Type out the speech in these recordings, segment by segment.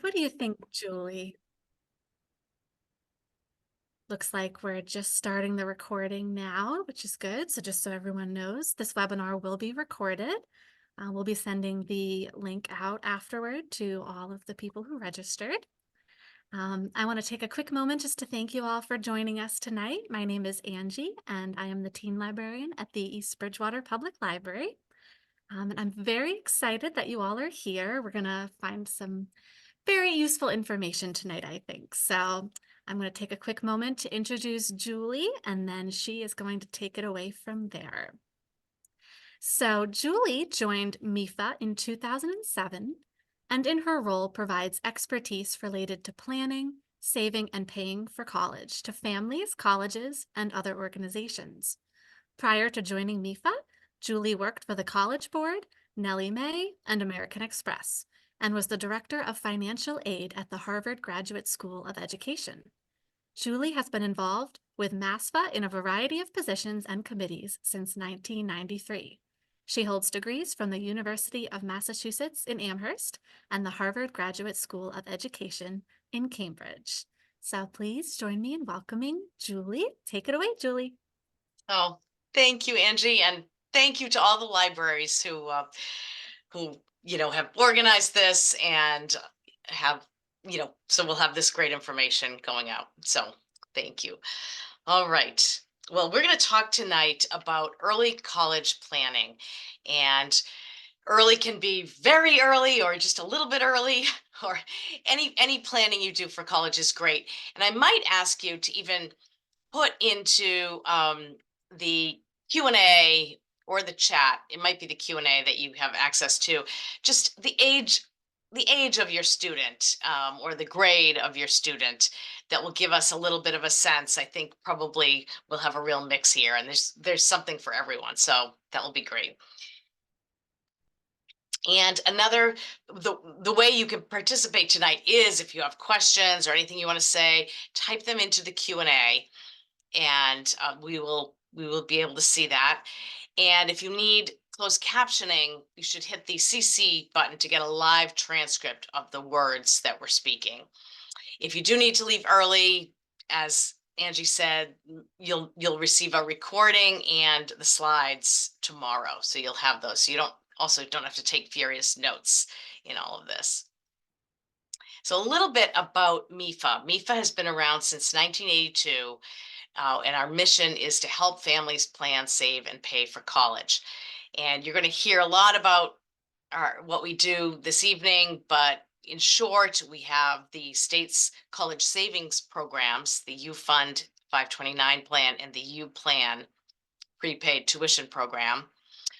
What do you think, Julie? Looks like we're just starting the recording now, which is good. So just so everyone knows, this webinar will be recorded. We'll be sending the link out afterward to all of the people who registered. I want to take a quick moment just to thank you all for joining us tonight. My name is Angie, and I am the teen librarian at the East Bridgewater Public Library. And I'm very excited that you all are here. We're going to find some very useful information tonight, I think. So I'm going to take a quick moment to introduce Julie, and then she is going to take it away from there. So Julie joined MEFA in 2007, and in her role provides expertise related to planning, saving, and paying for college to families, colleges, and other organizations. Prior to joining MEFA, Julie worked for the College Board, Nellie Mae, and American Express, and was the Director of Financial Aid at the Harvard Graduate School of Education. Julie has been involved with MASFA in a variety of positions and committees since 1993. She holds degrees from the University of Massachusetts in Amherst and the Harvard Graduate School of Education in Cambridge. So please join me in welcoming Julie. Take it away, Julie. Oh, thank you, Angie, and thank you to all the libraries who have organized this and have so we'll have this great information going out. So thank you. All right. Well, we're going to talk tonight about early college planning, and early can be very early or just a little bit early, or any planning you do for college is great. And I might ask you to even put into the Q&A or the chat. It might be the Q&A that you have access to, just the age of your student, or the grade of your student. That will give us a little bit of a sense. I think probably we'll have a real mix here, and there's something for everyone, so that will be great. And the way you can participate tonight is, if you have questions or anything you want to say, type them into the Q&A, and we will be able to see that. And if you need closed captioning, you should hit the CC button to get a live transcript of the words that we're speaking. If you do need to leave early, as Angie said, you'll receive a recording and the slides tomorrow, so you'll have those. So you don't have to take furious notes in all of this. So a little bit about MEFA. MEFA has been around since 1982. And our mission is to help families plan, save, and pay for college. And you're going to hear a lot about what we do this evening, but in short, we have the state's college savings programs, the U Fund 529 plan and the U Plan prepaid tuition program.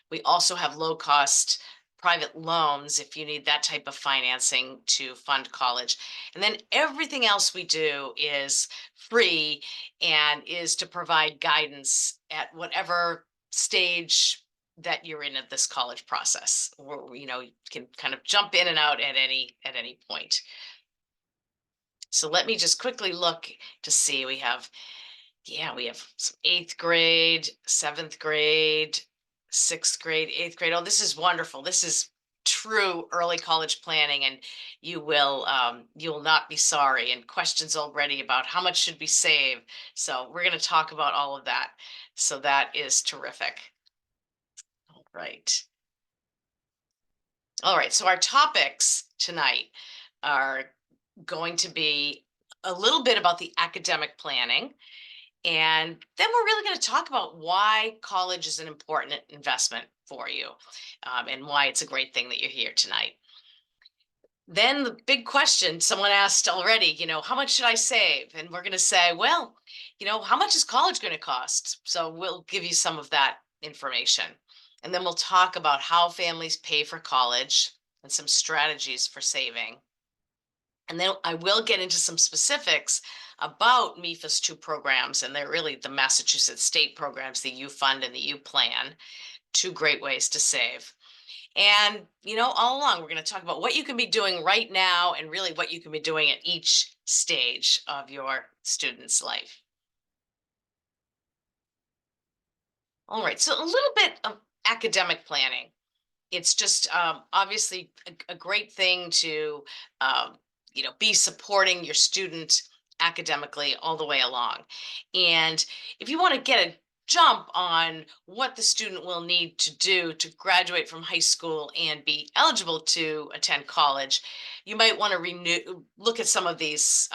We also have low-cost private loans if you need that type of financing to fund college. And then everything else we do is free and is to provide guidance at whatever stage that you're in at this college process. Or, you can kind of jump in and out at any point. So let me just quickly look to see. We have some 8th grade, 7th grade, 6th grade, 8th grade. Oh, this is wonderful. This is true early college planning, and you will not be sorry. And questions already about how much should we save. So we're going to talk about all of that. So that is terrific. All right. All right. So our topics tonight are going to be a little bit about the academic planning. And then we're really going to talk about why college is an important investment for you, and why it's a great thing that you're here tonight. Then the big question someone asked already, how much should I save? And we're going to say, well, how much is college going to cost? So we'll give you some of that information. And then we'll talk about how families pay for college and some strategies for saving. And then I will get into some specifics about MEFA's 2 programs, and they're really the Massachusetts state programs, the U Fund and the U Plan, 2 great ways to save. And, all along, we're going to talk about what you can be doing right now and really what you can be doing at each stage of your student's life. All right, so a little bit of academic planning. It's just obviously a great thing to be supporting your student academically all the way along. And if you want to get a jump on what the student will need to do to graduate from high school and be eligible to attend college, you might want to look at some of these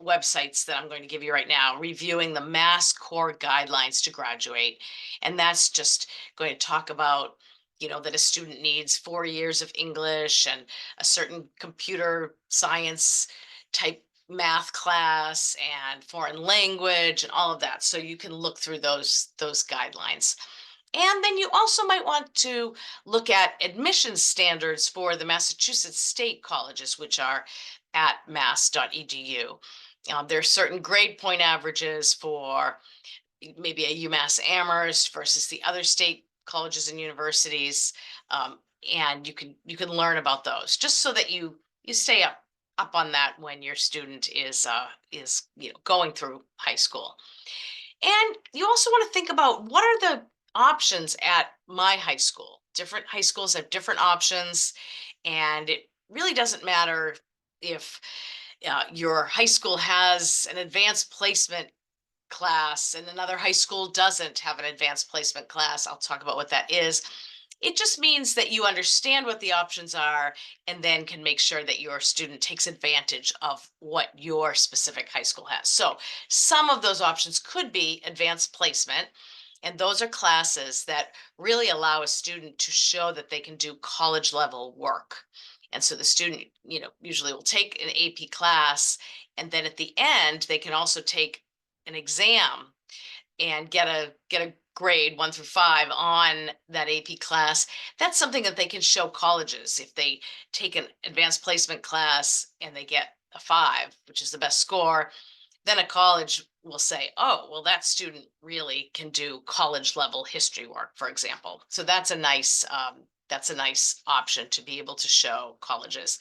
websites that I'm going to give you right now, reviewing the Mass Core Guidelines to Graduate. And that's just going to talk about, that a student needs 4 years of English and a certain computer science type math class and foreign language and all of that. So you can look through those guidelines. And then you also might want to look at admissions standards for the Massachusetts state colleges, which are at mass.edu. There are certain grade point averages for maybe a UMass Amherst versus the other state colleges and universities, and you can learn about those just so that you stay up on that when your student is going through high school. And you also want to think about what are the options at my high school. Different high schools have different options, and it really doesn't matter if your high school has an advanced placement class and another high school doesn't have an advanced placement class. I'll talk about what that is. It just means that you understand what the options are and then can make sure that your student takes advantage of what your specific high school has. So some of those options could be advanced placement, and those are classes that really allow a student to show that they can do college level work. And so the student, usually will take an AP class, and then at the end, they can also take an exam and get a grade 1 through 5 on that AP class. That's something that they can show colleges if they take an advanced placement class and they get a 5, which is the best score. Then a college will say, oh, well, that student really can do college level history work, for example. So that's a nice option to be able to show colleges.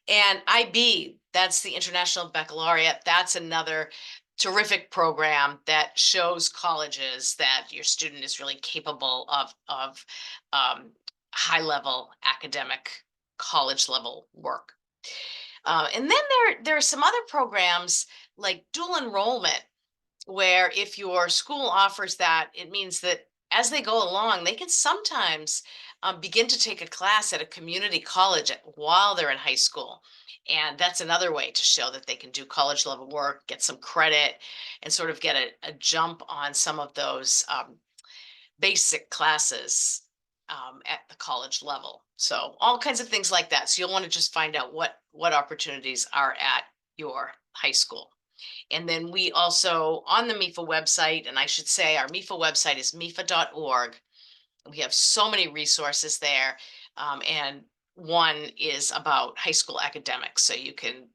And IB, that's the International Baccalaureate. That's another terrific program that shows colleges that your student is really capable of high level academic college level work. And then there are some other programs like dual enrollment, where if your school offers that, it means that as they go along, they can sometimes begin to take a class at a community college while they're in high school. And that's another way to show that they can do college level work, get some credit, and sort of get a jump on some of those basic classes at the college level. So all kinds of things like that. So you'll want to just find out what opportunities are at your high school. And then we also, on the MEFA website, and I should say our MEFA website is mefa.org. We have so many resources there. And one is about high school academics. So you can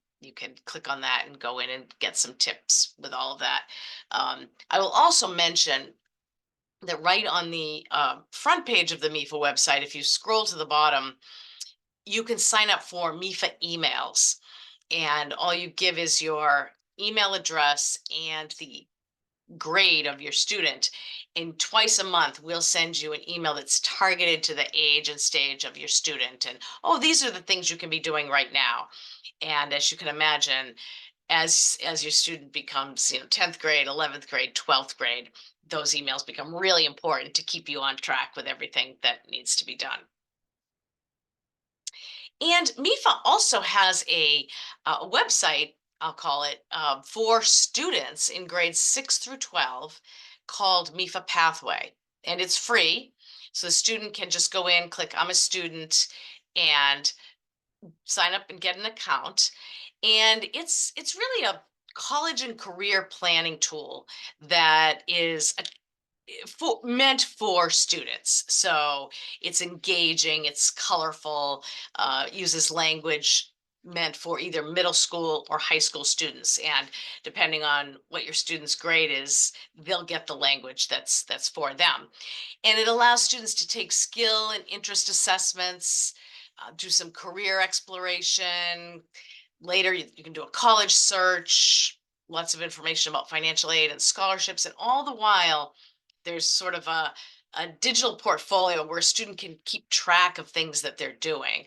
click on that and go in and get some tips with all of that. I will also mention that right on the front page of the MEFA website, if you scroll to the bottom, you can sign up for MEFA emails. And all you give is your email address and the grade of your student. And twice a month, we'll send you an email that's targeted to the age and stage of your student. And, oh, these are the things you can be doing right now. And as you can imagine, as your student becomes, 10th grade, 11th grade, 12th grade, those emails become really important to keep you on track with everything that needs to be done. And MEFA also has a website, I'll call it, for students in grades 6 through 12 called MEFA Pathway. And it's free. So the student can just go in, click I'm a student, and sign up and get an account. And it's really a college and career planning tool that is meant for students. So it's engaging, it's colorful, uses language meant for either middle school or high school students. And depending on what your student's grade is, they'll get the language that's for them. And it allows students to take skill and interest assessments, do some career exploration. Later, you can do a college search, lots of information about financial aid and scholarships, and all the while, there's sort of a digital portfolio where a student can keep track of things that they're doing.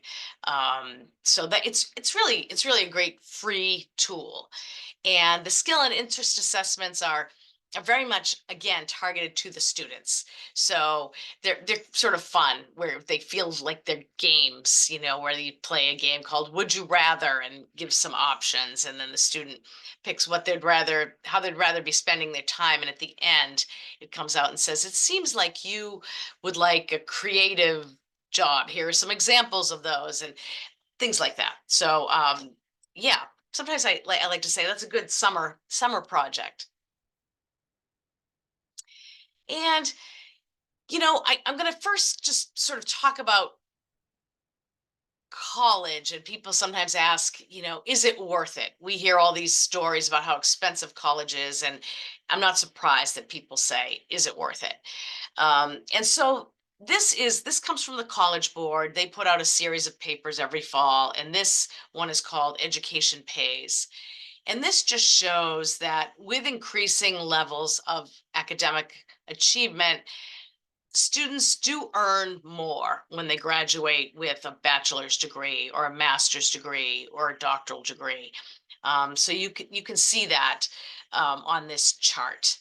So that it's really a great free tool. And the skill and interest assessments are very much again targeted to the students. So they're sort of fun where they feel like they're games, where you play a game called Would You Rather and give some options, and then the student picks how they'd rather be spending their time. And at the end, it comes out and says, it seems like you would like a creative job. Here are some examples of those and things like that. So yeah, sometimes I like to say that's a good summer project. And I'm going to first just sort of talk about college. And people sometimes ask, is it worth it? We hear all these stories about how expensive college is, and I'm not surprised that people say, is it worth it? And so this comes from the College Board. They put out a series of papers every fall, and this one is called Education Pays. And this just shows that with increasing levels of academic achievement, students do earn more when they graduate with a bachelor's degree or a master's degree or a doctoral degree. So you can see that on this chart.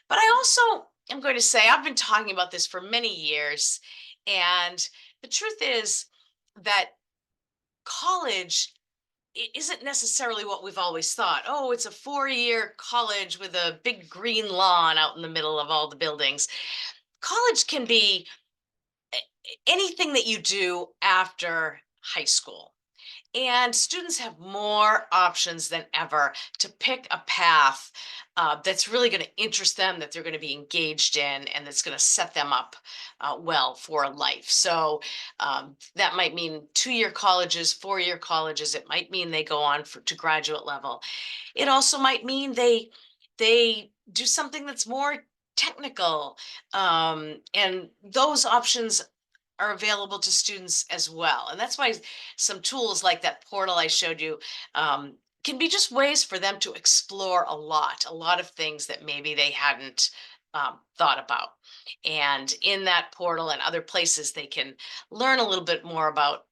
But I also am going to say I've been talking about this for many years, and the truth is that college isn't necessarily what we've always thought. Oh, it's a 4-year college with a big green lawn out in the middle of all the buildings. College can be anything that you do after high school. And students have more options than ever to pick a path that's really going to interest them, that they're going to be engaged in, and that's going to set them up well for life. So that might mean 2-year colleges, 4-year colleges. It might mean they go on to graduate level. It also might mean they do something that's more technical, and those options are available to students as well. And that's why some tools like that portal I showed you can be just ways for them to explore a lot of things that maybe they hadn't thought about. And in that portal and other places, they can learn a little bit more about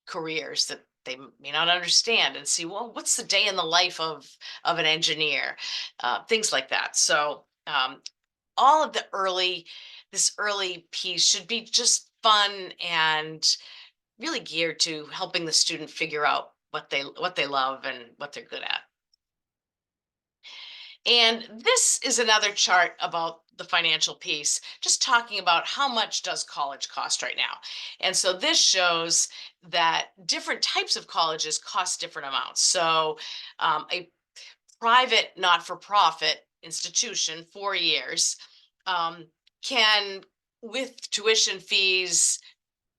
careers that they may not understand, and see, well, what's the day in the life of an engineer, things like that. So all of this early piece should be just fun and really geared to helping the student figure out what they love and what they're good at. And this is another chart about the financial piece, just talking about how much does college cost right now. And so this shows that different types of colleges cost different amounts. So a private not-for-profit institution, 4 years, um, can, with tuition fees,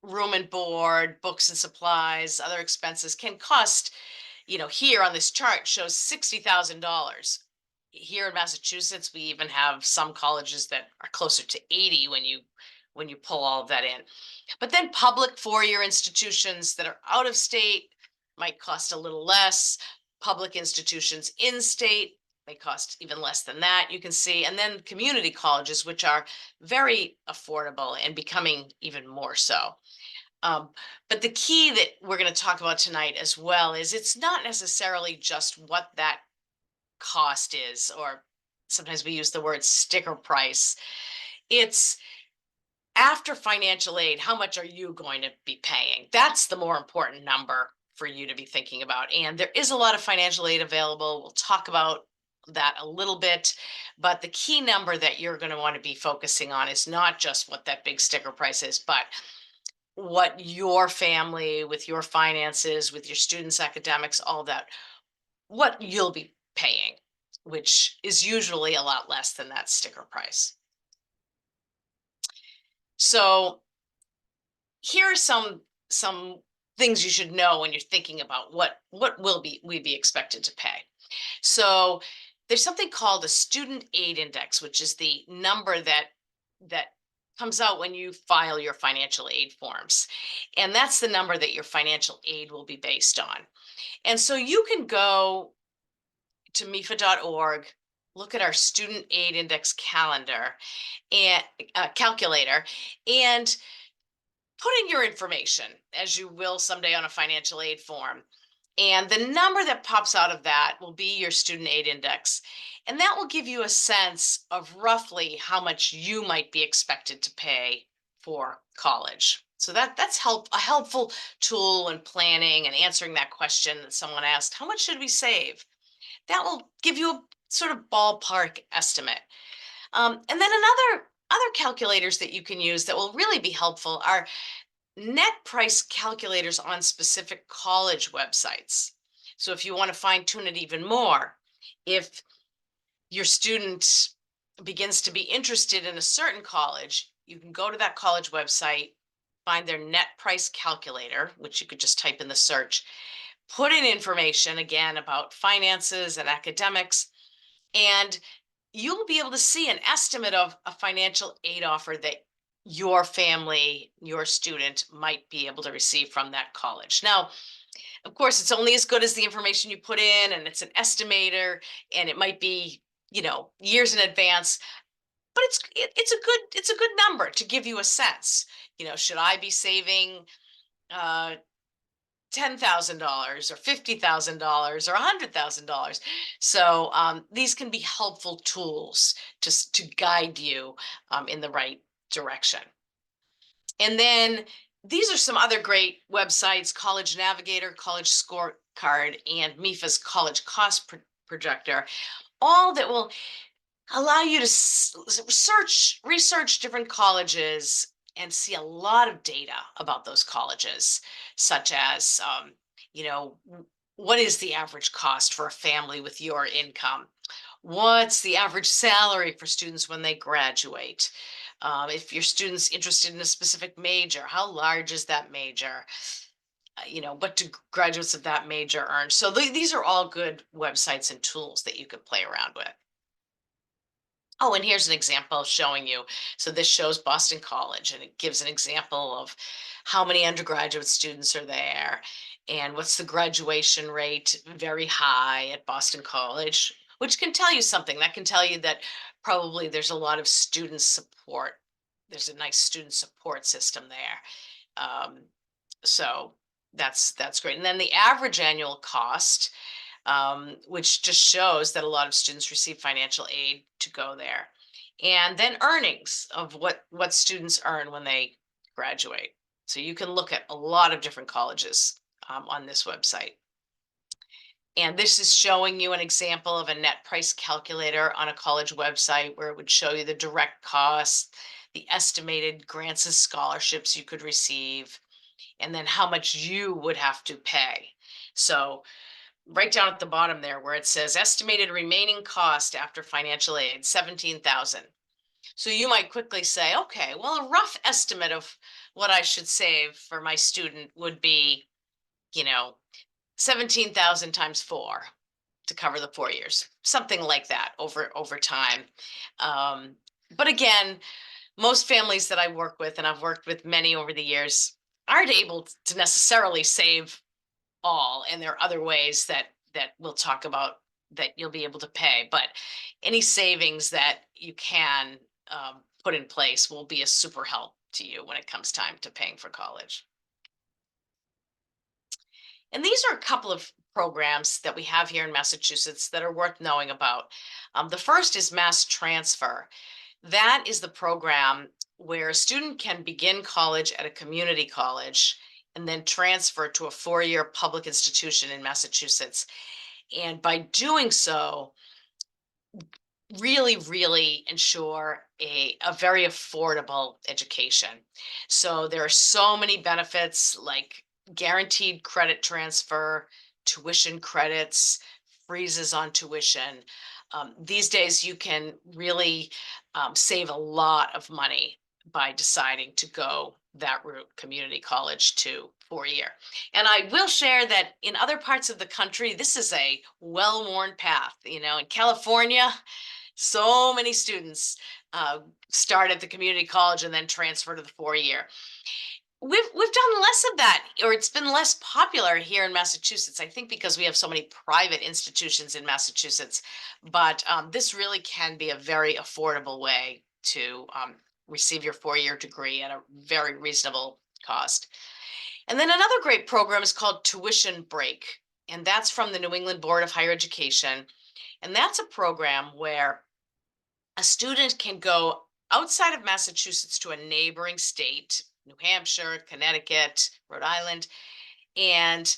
room and board, books and supplies, other expenses, can cost, here on this chart shows $60,000. Here in Massachusetts, we even have some colleges that are closer to 80 when you pull all of that in. But then public 4-year institutions that are out of state might cost a little less. Public institutions in state may cost even less than that, you can see. And then community colleges, which are very affordable and becoming even more so. Um, but the key that we're going to talk about tonight as well is it's not necessarily just what that cost is, or sometimes we use the word sticker price. It's after financial aid, how much are you going to be paying? That's the more important number for you to be thinking about. And there is a lot of financial aid available. We'll talk about that a little bit, but the key number that you're going to want to be focusing on is not just what that big sticker price is, but what your family, with your finances, with your students' academics, all that, what you'll be paying, which is usually a lot less than that sticker price. So here are some things you should know when you're thinking about what will we be expected to pay. So there's something called a student aid index, which is the number that comes out when you file your financial aid forms. And that's the number that your financial aid will be based on. And so you can go to MEFA.org look at our student aid index calendar and calculator, and put in your information as you will someday on a financial aid form. And the number that pops out of that will be your student aid index. And that will give you a sense of roughly how much you might be expected to pay for college. So that's a helpful tool in planning and answering that question that someone asked, how much should we save? That will give you a sort of ballpark estimate. And then other calculators that you can use that will really be helpful are net price calculators on specific college websites. So if you want to fine tune it even more, if your student begins to be interested in a certain college, you can go to that college website, find their net price calculator, which you could just type in the search, put in information again about finances and academics, and you'll be able to see an estimate of a financial aid offer that your family, your student might be able to receive from that college. Now, of course, it's only as good as the information you put in, and it's an estimator, and it might be, years in advance, but it's a good number to give you a sense. Should I be saving uh $10,000 or $50,000 or $100,000? So these can be helpful tools to guide you in the right direction. And then these are some other great websites: College Navigator, College Scorecard, and MEFA's College Cost Projector, all that will allow you to research different colleges and see a lot of data about those colleges, such as, what is the average cost for a family with your income? What's the average salary for students when they graduate? If your student's interested in a specific major, how large is that major? What do graduates of that major earn? So these are all good websites and tools that you could play around with. Oh, and here's an example showing you. So this shows Boston College, and it gives an example of how many undergraduate students are there and what's the graduation rate. Very high at Boston College, which can tell you something. That can tell you that probably there's a lot of student support. There's a nice student support system there. So that's great. And then the average annual cost, which just shows that a lot of students receive financial aid to go there. And then earnings of what students earn when they graduate. So you can look at a lot of different colleges on this website. And this is showing you an example of a net price calculator on a college website where it would show you the direct costs, the estimated grants and scholarships you could receive, and then how much you would have to pay. So right down at the bottom there where it says estimated remaining cost after financial aid, 17,000. So you might quickly say, okay, well, a rough estimate of what I should save for my student would be, you know, 17,000 times 4 to cover the 4 years, something like that over time. Um, but again, most families that I work with, and I've worked with many over the years, aren't able to necessarily save all, and there are other ways that we'll talk about that you'll be able to pay, but any savings that you can put in place will be a super help to you when it comes time to paying for college. And these are a couple of programs that we have here in Massachusetts that are worth knowing about. The first is mass transfer. That is the program where a student can begin college at a community college and then transfer to a 4-year public institution in Massachusetts. And by doing so, really ensure a very affordable education. So there are so many benefits like guaranteed credit transfer, tuition credits, freezes on tuition. These days, you can really save a lot of money by deciding to go that route, community college to 4-year. And I will share that in other parts of the country, this is a well-worn path. In California, so many students start at the community college and then transfer to the 4-year. We've done less of that, or it's been less popular here in Massachusetts. I think because we have so many private institutions in Massachusetts, but this really can be a very affordable way to receive your 4-year degree at a very reasonable cost. And then another great program is called Tuition Break, and that's from the New England Board of Higher Education. And that's a program where a student can go outside of Massachusetts to a neighboring state, New Hampshire, Connecticut, Rhode Island, and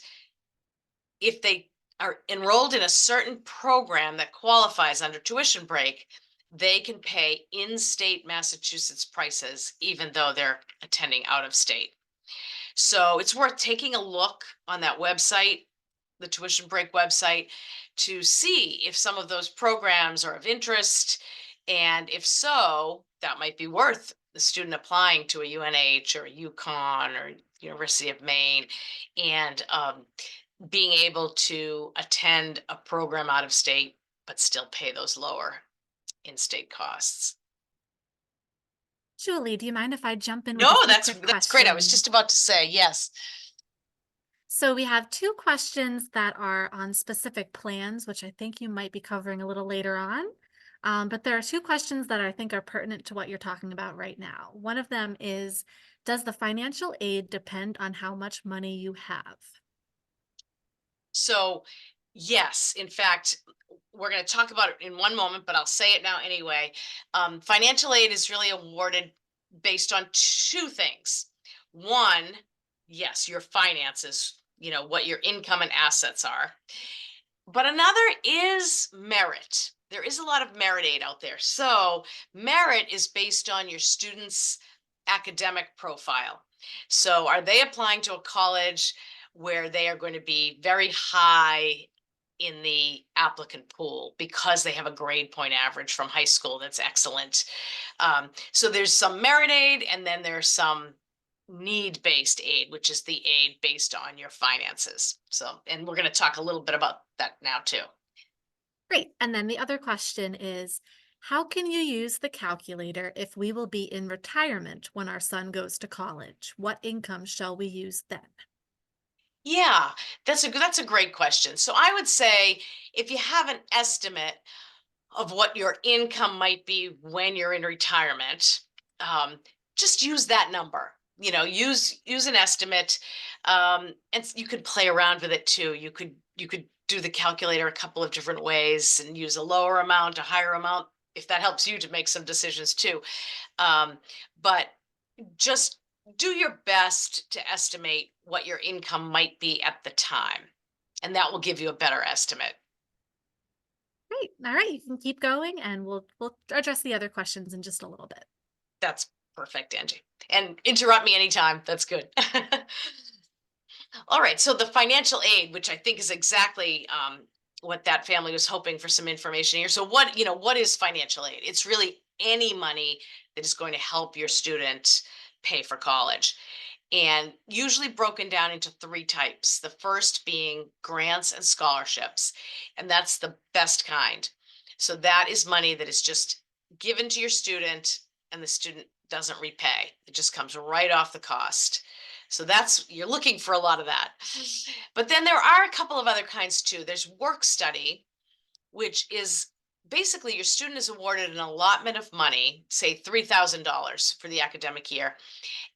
if they are enrolled in a certain program that qualifies under tuition break, they can pay in-state Massachusetts prices, even though they're attending out of state. So it's worth taking a look on that website, the Tuition Break website, to see if some of those programs are of interest. And if so, that might be worth the student applying to a UNH or a UConn or University of Maine, and being able to attend a program out of state, but still pay those lower in-state costs. Julie, do you mind if I jump in with No, a few quick that's great. I was just questions? about to say yes. So we have two questions that are on specific plans, which I think you might be covering a little later on. But there are two questions that I think are pertinent to what you're talking about right now. One of them is, does the financial aid depend on how much money you have? So, yes, in fact, we're going to talk about it in one moment, but I'll say it now anyway. Financial aid is really awarded based on two things. One, yes, your finances, what your income and assets are. But another is merit. There is a lot of merit aid out there. So, merit is based on your student's academic profile. So, are they applying to a college where they are going to be very high in the applicant pool because they have a grade point average from high school that's excellent? So, there's some merit aid, and then there's some need-based aid, which is the aid based on your finances. So, and we're going to talk a little bit about that now too. Great. And then the other question is, how can you use the calculator if we will be in retirement when our son goes to college? What income shall we use then? Yeah, that's a great question. So I would say if you have an estimate of what your income might be when you're in retirement, um, just use that number. Use an estimate, and you could play around with it too. You could do the calculator a couple of different ways and use a lower amount, a higher amount, if that helps you to make some decisions too. Um, but just do your best to estimate what your income might be at the time, and that will give you a better estimate. Great. All right, you can keep going and we'll address the other questions in just a little bit. That's perfect, Angie. And interrupt me anytime. That's good. All right. So the financial aid, which I think is exactly what that family was hoping for some information here. So what is financial aid? It's really any money that is going to help your student pay for college, and usually broken down into three types. The first being grants and scholarships, and that's the best kind. So that is money that is just given to your student, and the student doesn't repay. It just comes right off the cost. So that's, you're looking for a lot of that. But then there are a couple of other kinds too. There's work study, which is basically your student is awarded an allotment of money, say $3,000 for the academic year,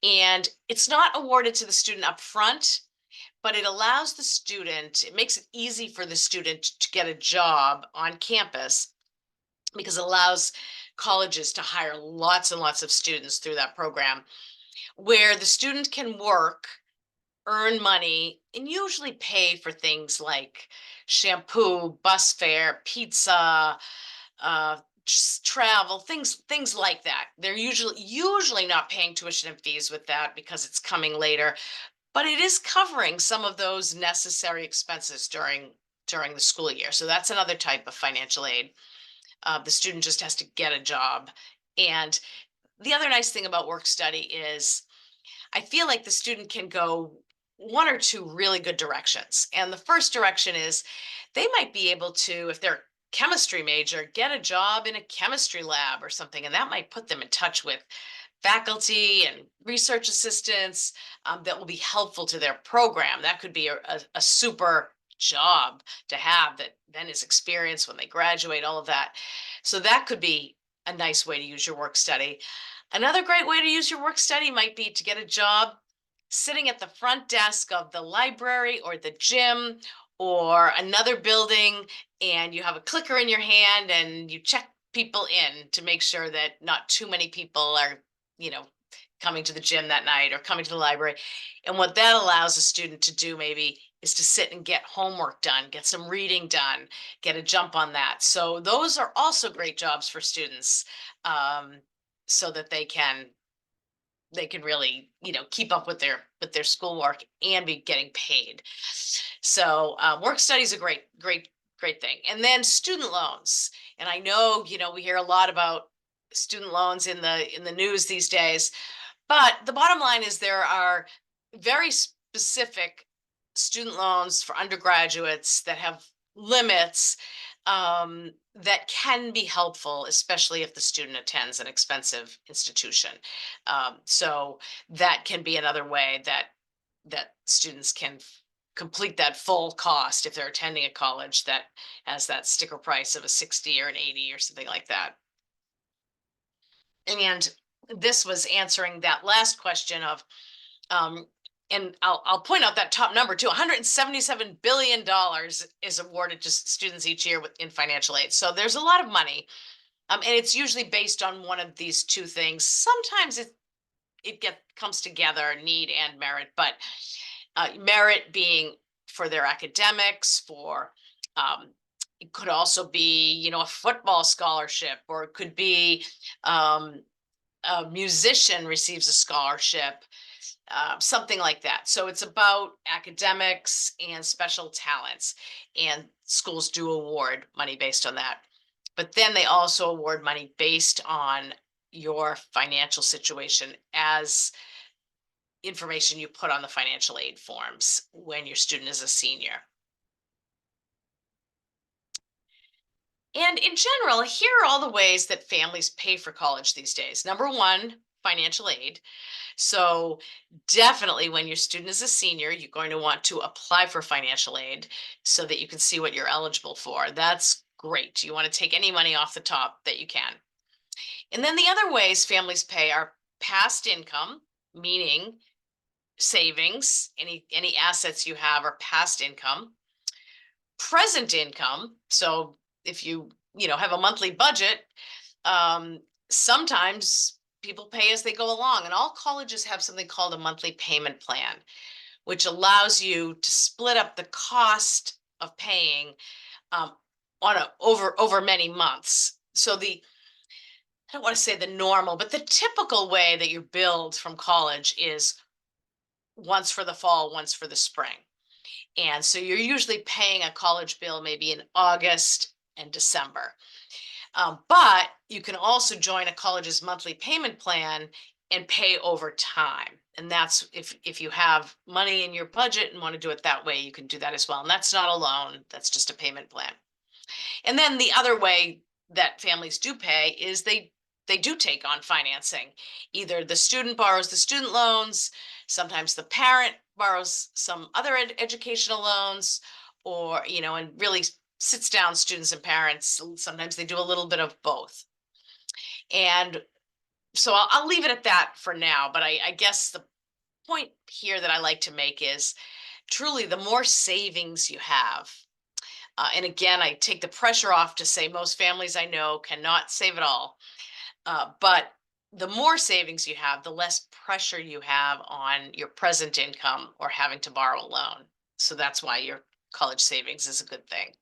and it's not awarded to the student up front, but it allows the student, it makes it easy for the student to get a job on campus because it allows colleges to hire lots and lots of students through that program, where the student can work, earn money, and usually pay for things like shampoo, bus fare, pizza, travel, things like that. They're usually not paying tuition and fees with that because it's coming later, but it is covering some of those necessary expenses during the school year. So that's another type of financial aid. The student just has to get a job. And the other nice thing about work study is I feel like the student can go one or two really good directions. And the first direction is they might be able to, if they're a chemistry major, get a job in a chemistry lab or something. And that might put them in touch with faculty and research assistants that will be helpful to their program. That could be a super job to have that then is experience when they graduate, all of that. So that could be a nice way to use your work study. Another great way to use your work study might be to get a job sitting at the front desk of the library or the gym or another building, and you have a clicker in your hand and you check people in to make sure that not too many people are, you know, coming to the gym that night or coming to the library. And what that allows a student to do maybe is to sit and get homework done, get some reading done, get a jump on that. So those are also great jobs for students, um, so that they can really, keep up with their schoolwork and be getting paid. So work study is a great thing. And then student loans. And I know, we hear a lot about student loans in the news these days, but the bottom line is there are very specific student loans for undergraduates that have limits, that can be helpful, especially if the student attends an expensive institution. So that can be another way that students can complete that full cost if they're attending a college that has that sticker price of a 60 or an 80 or something like that. And this was answering that last question of, um, and I'll point out that top number too. $177 billion is awarded to students each year in financial aid. So there's a lot of money, and it's usually based on one of these two things. Sometimes it comes together, need and merit, but merit being for their academics, for it could also be, a football scholarship, or it could be, um, a musician receives a scholarship, something like that. So it's about academics and special talents, and schools do award money based on that. But then they also award money based on your financial situation as information you put on the financial aid forms when your student is a senior. And in general, here are all the ways that families pay for college these days. Number one, financial aid. So definitely when your student is a senior, you're going to want to apply for financial aid so that you can see what you're eligible for. That's great. You want to take any money off the top that you can. And then the other ways families pay are past income, meaning savings, any assets you have are past income. Present income, so if you have a monthly budget, um, sometimes people pay as they go along, and all colleges have something called a monthly payment plan, which allows you to split up the cost of paying, um, on a over many months. So I don't want to say the normal, but the typical way that you're billed from college is once for the fall, once for the spring. And so you're usually paying a college bill maybe in August and December. But you can also join a college's monthly payment plan and pay over time. And that's if you have money in your budget and want to do it that way, you can do that as well. And that's not a loan, that's just a payment plan. And then the other way that families do pay is they do take on financing. Either the student borrows the student loans, sometimes the parent borrows some other educational loans, or and really sits down students and parents. Sometimes they do a little bit of both. And so I'll leave it at that for now. But I guess the point here that I like to make is truly the more savings you have, and again, I take the pressure off to say most families I know cannot save it all. But the more savings you have, the less pressure you have on your present income or having to borrow a loan. So that's why your college savings is a good thing.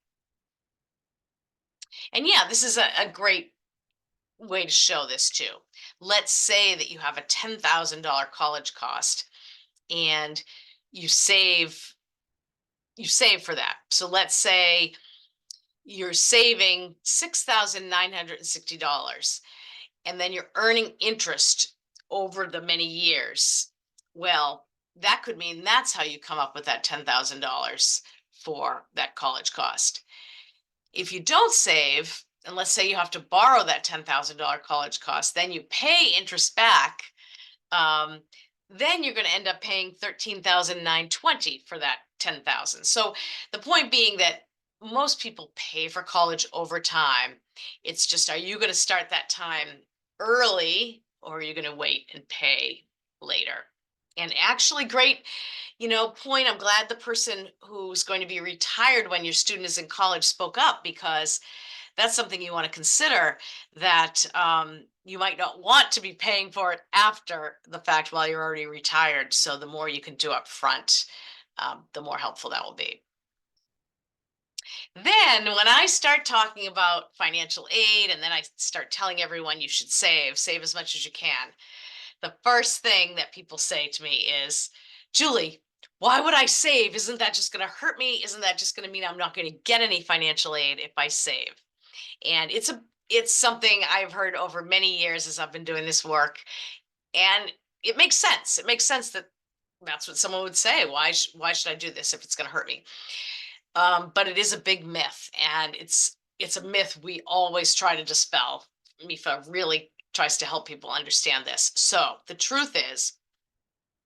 And yeah, this is a great way to show this too. Let's say that you have a $10,000 college cost and you save you save for that. So let's say you're saving $6,960, and then you're earning interest over the many years. Well, that could mean that's how you come up with that $10,000 for that college cost. If you don't save, and let's say you have to borrow that $10,000 college cost, then you pay interest back, um, then you're going to end up paying 13,920 for that 10,000. So the point being that most people pay for college over time. It's just, are you going to start that time early, or are you going to wait and pay later? And actually, great, point. I'm glad the person who's going to be retired when your student is in college spoke up, because that's something you want to consider, that you might not want to be paying for it after the fact while you're already retired. So the more you can do up front, the more helpful that will be. Then when I start talking about financial aid, and then I start telling everyone you should save as much as you can, the first thing that people say to me is, Julie, why would I save? Isn't that just going to hurt me? Isn't that just going to mean I'm not going to get any financial aid if I save? And it's something I've heard over many years as I've been doing this work, and it makes sense. It makes sense that that's what someone would say. Why should I do this if it's going to hurt me? But it is a big myth, and it's a myth we always try to dispel. MEFA really tries to help people understand this. So the truth is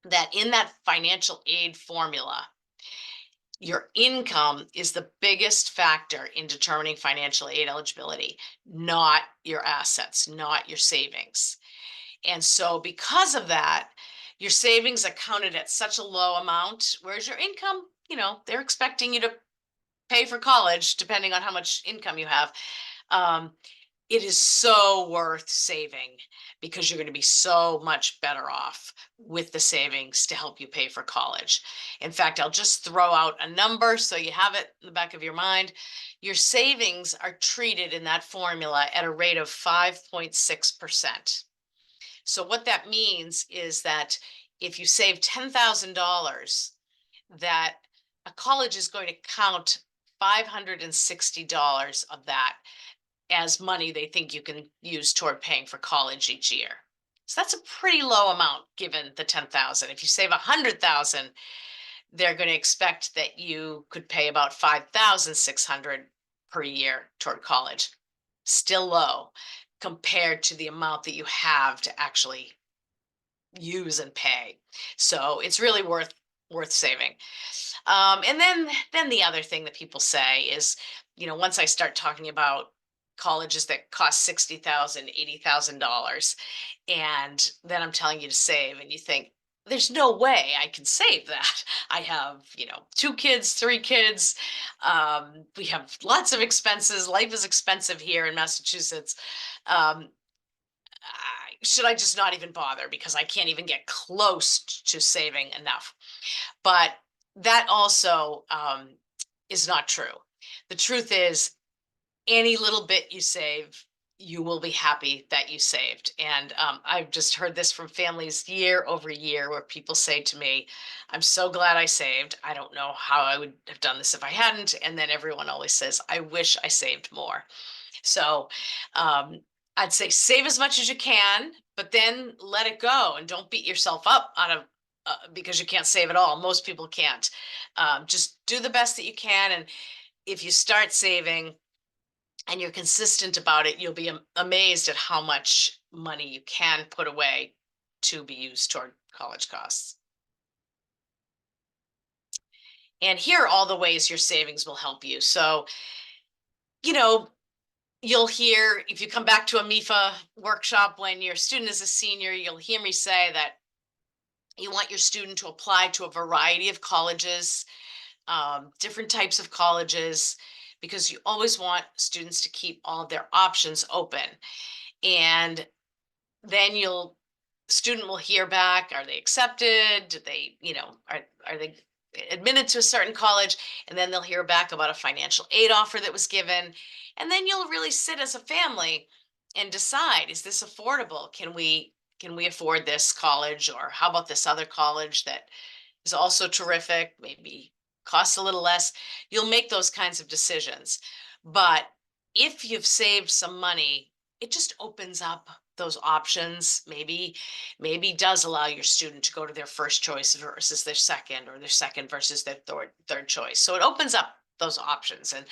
that in that financial aid formula, your income is the biggest factor in determining financial aid eligibility, not your assets, not your savings. And so, because of that, your savings are counted at such a low amount, whereas your income, they're expecting you to pay for college, depending on how much income you have. Um, it is so worth saving, because you're going to be so much better off with the savings to help you pay for college. In fact, I'll just throw out a number so you have it in the back of your mind. Your savings are treated in that formula at a rate of 5.6%. So what that means is that if you save $10,000, that a college is going to count $560 of that as money they think you can use toward paying for college each year. So that's a pretty low amount given the 10,000. If you save 100,000, they're going to expect that you could pay about 5,600 per year toward college. Still low compared to the amount that you have to actually use and pay. So it's really worth saving. And then the other thing that people say is, once I start talking about colleges that cost $60,000, $80,000, and then I'm telling you to save, and you think, there's no way I can save that. I have, 2 kids, 3 kids. We have lots of expenses. Life is expensive here in Massachusetts. Um, should I just not even bother, because I can't even get close to saving enough? But that also is not true. The truth is, any little bit you save, you will be happy that you saved. And I've just heard this from families year over year, where people say to me, I'm so glad I saved. I don't know how I would have done this if I hadn't. And then everyone always says, I wish I saved more. So um, I'd say save as much as you can, but then let it go, and don't beat yourself up because you can't save it all. Most people can't. Just do the best that you can. And if you start saving and you're consistent about it, you'll be amazed at how much money you can put away to be used toward college costs. And here are all the ways your savings will help you. So, you know, you'll hear, if you come back to a MEFA workshop when your student is a senior, you'll hear me say that you want your student to apply to a variety of colleges, different types of colleges, because you always want students to keep all of their options open. And then student will hear back, are they accepted? Do they, are they admitted to a certain college? And then they'll hear back about a financial aid offer that was given. And then you'll really sit as a family and decide, is this affordable? Can we afford this college? Or how about this other college that is also terrific, maybe costs a little less? You'll make those kinds of decisions. But if you've saved some money, it just opens up those options. Maybe does allow your student to go to their first choice versus their second, or their second versus their third choice. So it opens up those options. And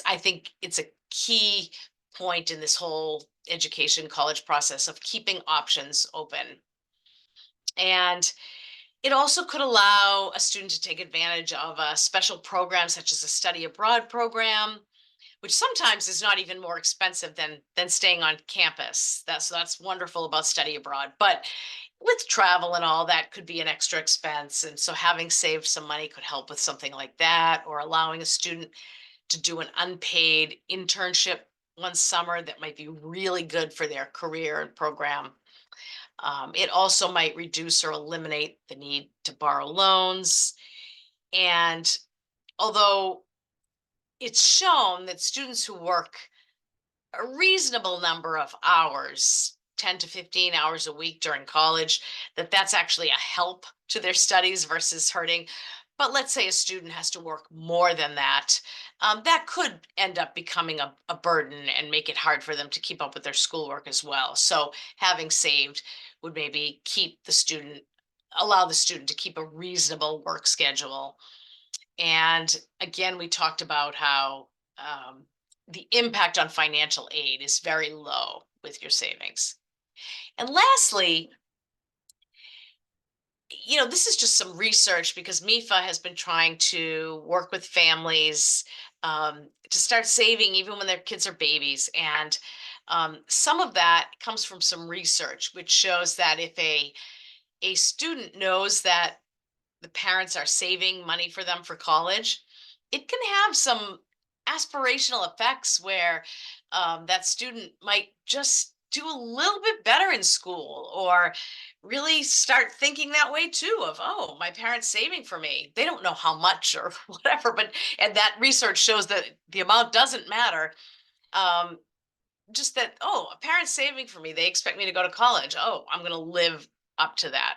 I think it's a key point in this whole education college process of keeping options open. And it also could allow a student to take advantage of a special program such as a study abroad program, which sometimes is not even more expensive than staying on campus. That's wonderful about study abroad. But with travel and all, that could be an extra expense. And so having saved some money could help with something like that, or allowing a student to do an unpaid internship one summer that might be really good for their career and program. It also might reduce or eliminate the need to borrow loans. And although it's shown that students who work a reasonable number of hours, 10 to 15 hours a week during college, that's actually a help to their studies versus hurting. But let's say a student has to work more than that. That could end up becoming a burden and make it hard for them to keep up with their schoolwork as well. So having saved would maybe allow the student to keep a reasonable work schedule. And again, we talked about how the impact on financial aid is very low with your savings. And lastly, this is just some research because MEFA has been trying to work with families to start saving even when their kids are babies. And some of that comes from some research, which shows that if a student knows that the parents are saving money for them for college, it can have some aspirational effects where that student might just do a little bit better in school, or really start thinking that way too of, oh, my parents saving for me. They don't know how much or whatever, and that research shows that the amount doesn't matter. Um, just that, oh, a parent's saving for me. They expect me to go to college. Oh, I'm going to live up to that.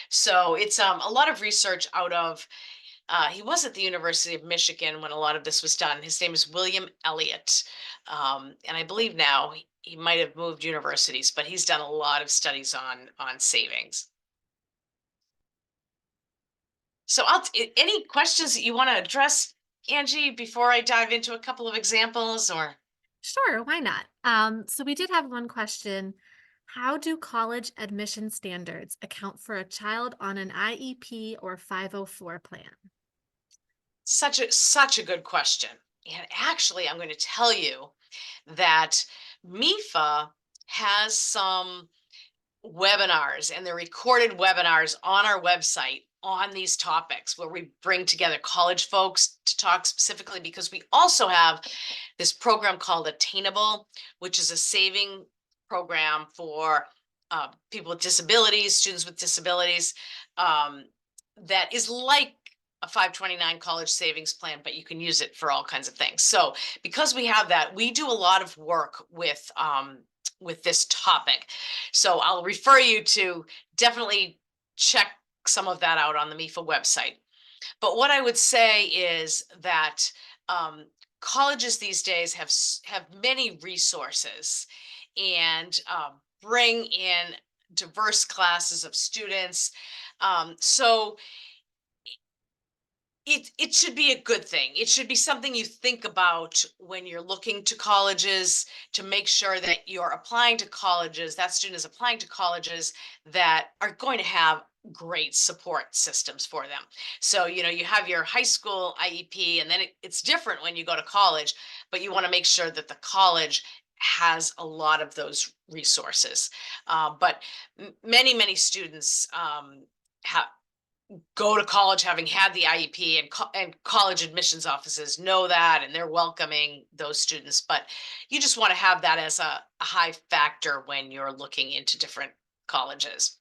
So it's a lot of research out of he was at the University of Michigan when a lot of this was done. His name is William Elliott. And I believe now he might have moved universities, but he's done a lot of studies on savings. So any questions that you want to address, Angie, before I dive into a couple of examples? Or Sure, why not? So we did have one question. How do college admission standards account for a child on an IEP or 504 plan? such a good question. And actually, I'm going to tell you that MEFA has some webinars, and they're recorded webinars on our website on these topics where we bring together college folks to talk specifically, because we also have this program called Attainable, which is a saving program for people with disabilities, students with disabilities, um, that is like a 529 college savings plan, but you can use it for all kinds of things. So because we have that, we do a lot of work with this topic. So I'll refer you to definitely check some of that out on the MEFA website. But what I would say is that um, colleges these days have many resources, and bring in diverse classes of students. So it should be a good thing. It should be something you think about when you're looking to colleges, to make sure that you're applying to colleges, that student is applying to colleges that are going to have great support systems for them. So, you have your high school IEP, and then it's different when you go to college, but you want to make sure that the college has a lot of those resources. But many students have go to college having had the IEP, and college admissions offices know that, and they're welcoming those students. But you just want to have that as a high factor when you're looking into different colleges.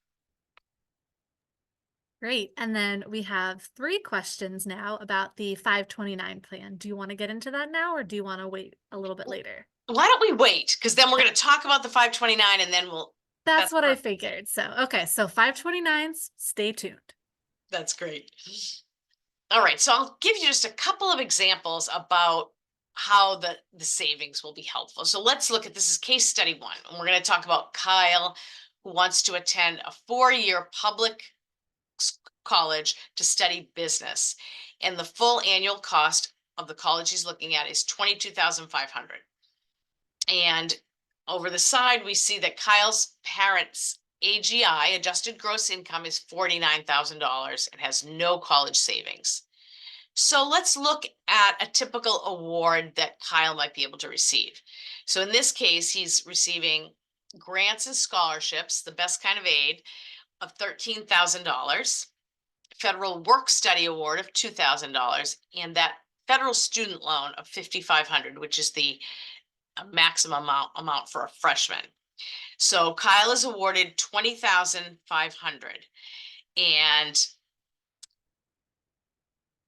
Great. And then we have three questions now about the 529 plan. Do you want to get into that now or do you want to wait a little bit later? Why don't we wait? Because then we're going to talk about the 529, and then That's that's what I perfect. figured. So 529s, stay tuned. That's great. All right, so I'll give you just a couple of examples about how the savings will be helpful. So let's look at this is case study one, and we're going to talk about Kyle, who wants to attend a 4-year public college to study business, and the full annual cost of the college he's looking at is 22,500. And over the side, we see that Kyle's parents' AGI, adjusted gross income, is $49,000 and has no college savings. So let's look at a typical award that Kyle might be able to receive. So in this case, he's receiving grants and scholarships, the best kind of aid, of $13,000, federal work study award of $2,000, and that federal student loan of $5,500, which is the maximum amount for a freshman. So Kyle is awarded $20,500. And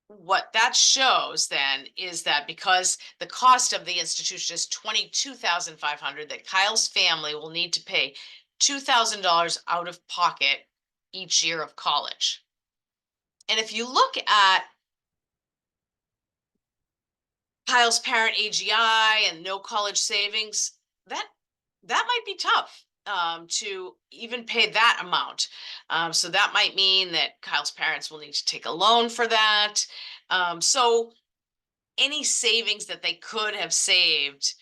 what that shows then is that because the cost of the institution is $22,500, that Kyle's family will need to pay $2,000 out of pocket each year of college. And if you look at Kyle's parent AGI and no college savings, that might be tough to even pay that amount. So that might mean that Kyle's parents will need to take a loan for that. So any savings that they could have saved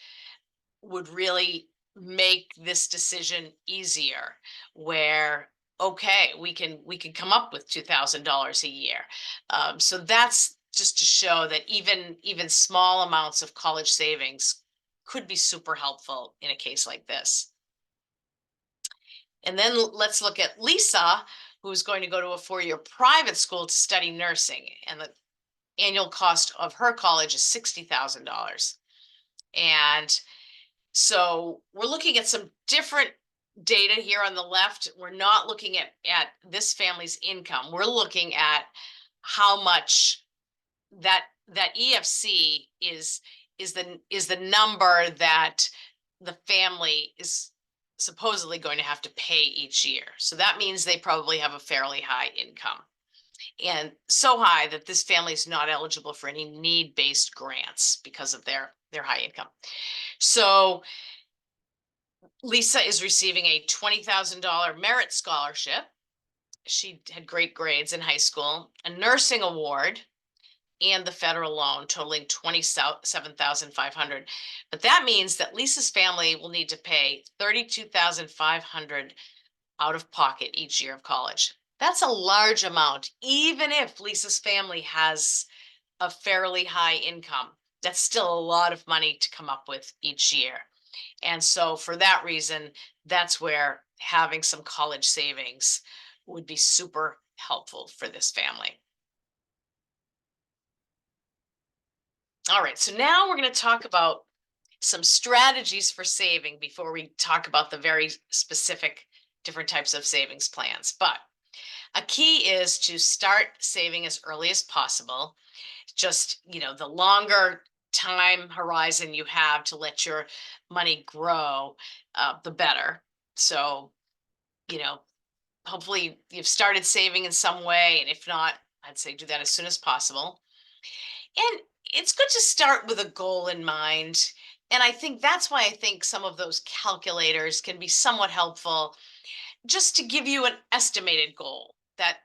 would really make this decision easier, where okay, we can come up with $2,000 a year. So that's just to show that even small amounts of college savings could be super helpful in a case like this. And then let's look at Lisa, who's going to go to a 4-year private school to study nursing, and the annual cost of her college is $60,000. And so we're looking at some different data here on the left. We're not looking at this family's income. We're looking at how much that EFC is the number that the family is supposedly going to have to pay each year. So that means they probably have a fairly high income, and so high that this family is not eligible for any need-based grants because of their high income. So Lisa is receiving a $20,000 merit scholarship. She had great grades in high school, a nursing award, and the federal loan totaling $27,500. But that means that Lisa's family will need to pay $32,500 out of pocket each year of college. That's a large amount, even if Lisa's family has a fairly high income. That's still a lot of money to come up with each year. And so for that reason, that's where having some college savings would be super helpful for this family. All right, so now we're going to talk about some strategies for saving before we talk about the very specific different types of savings plans. But a key is to start saving as early as possible. Just, the longer time horizon you have to let your money grow, the better. So, you know, hopefully you've started saving in some way. And if not, I'd say do that as soon as possible. And it's good to start with a goal in mind. And I think that's why I think some of those calculators can be somewhat helpful, just to give you an estimated goal. That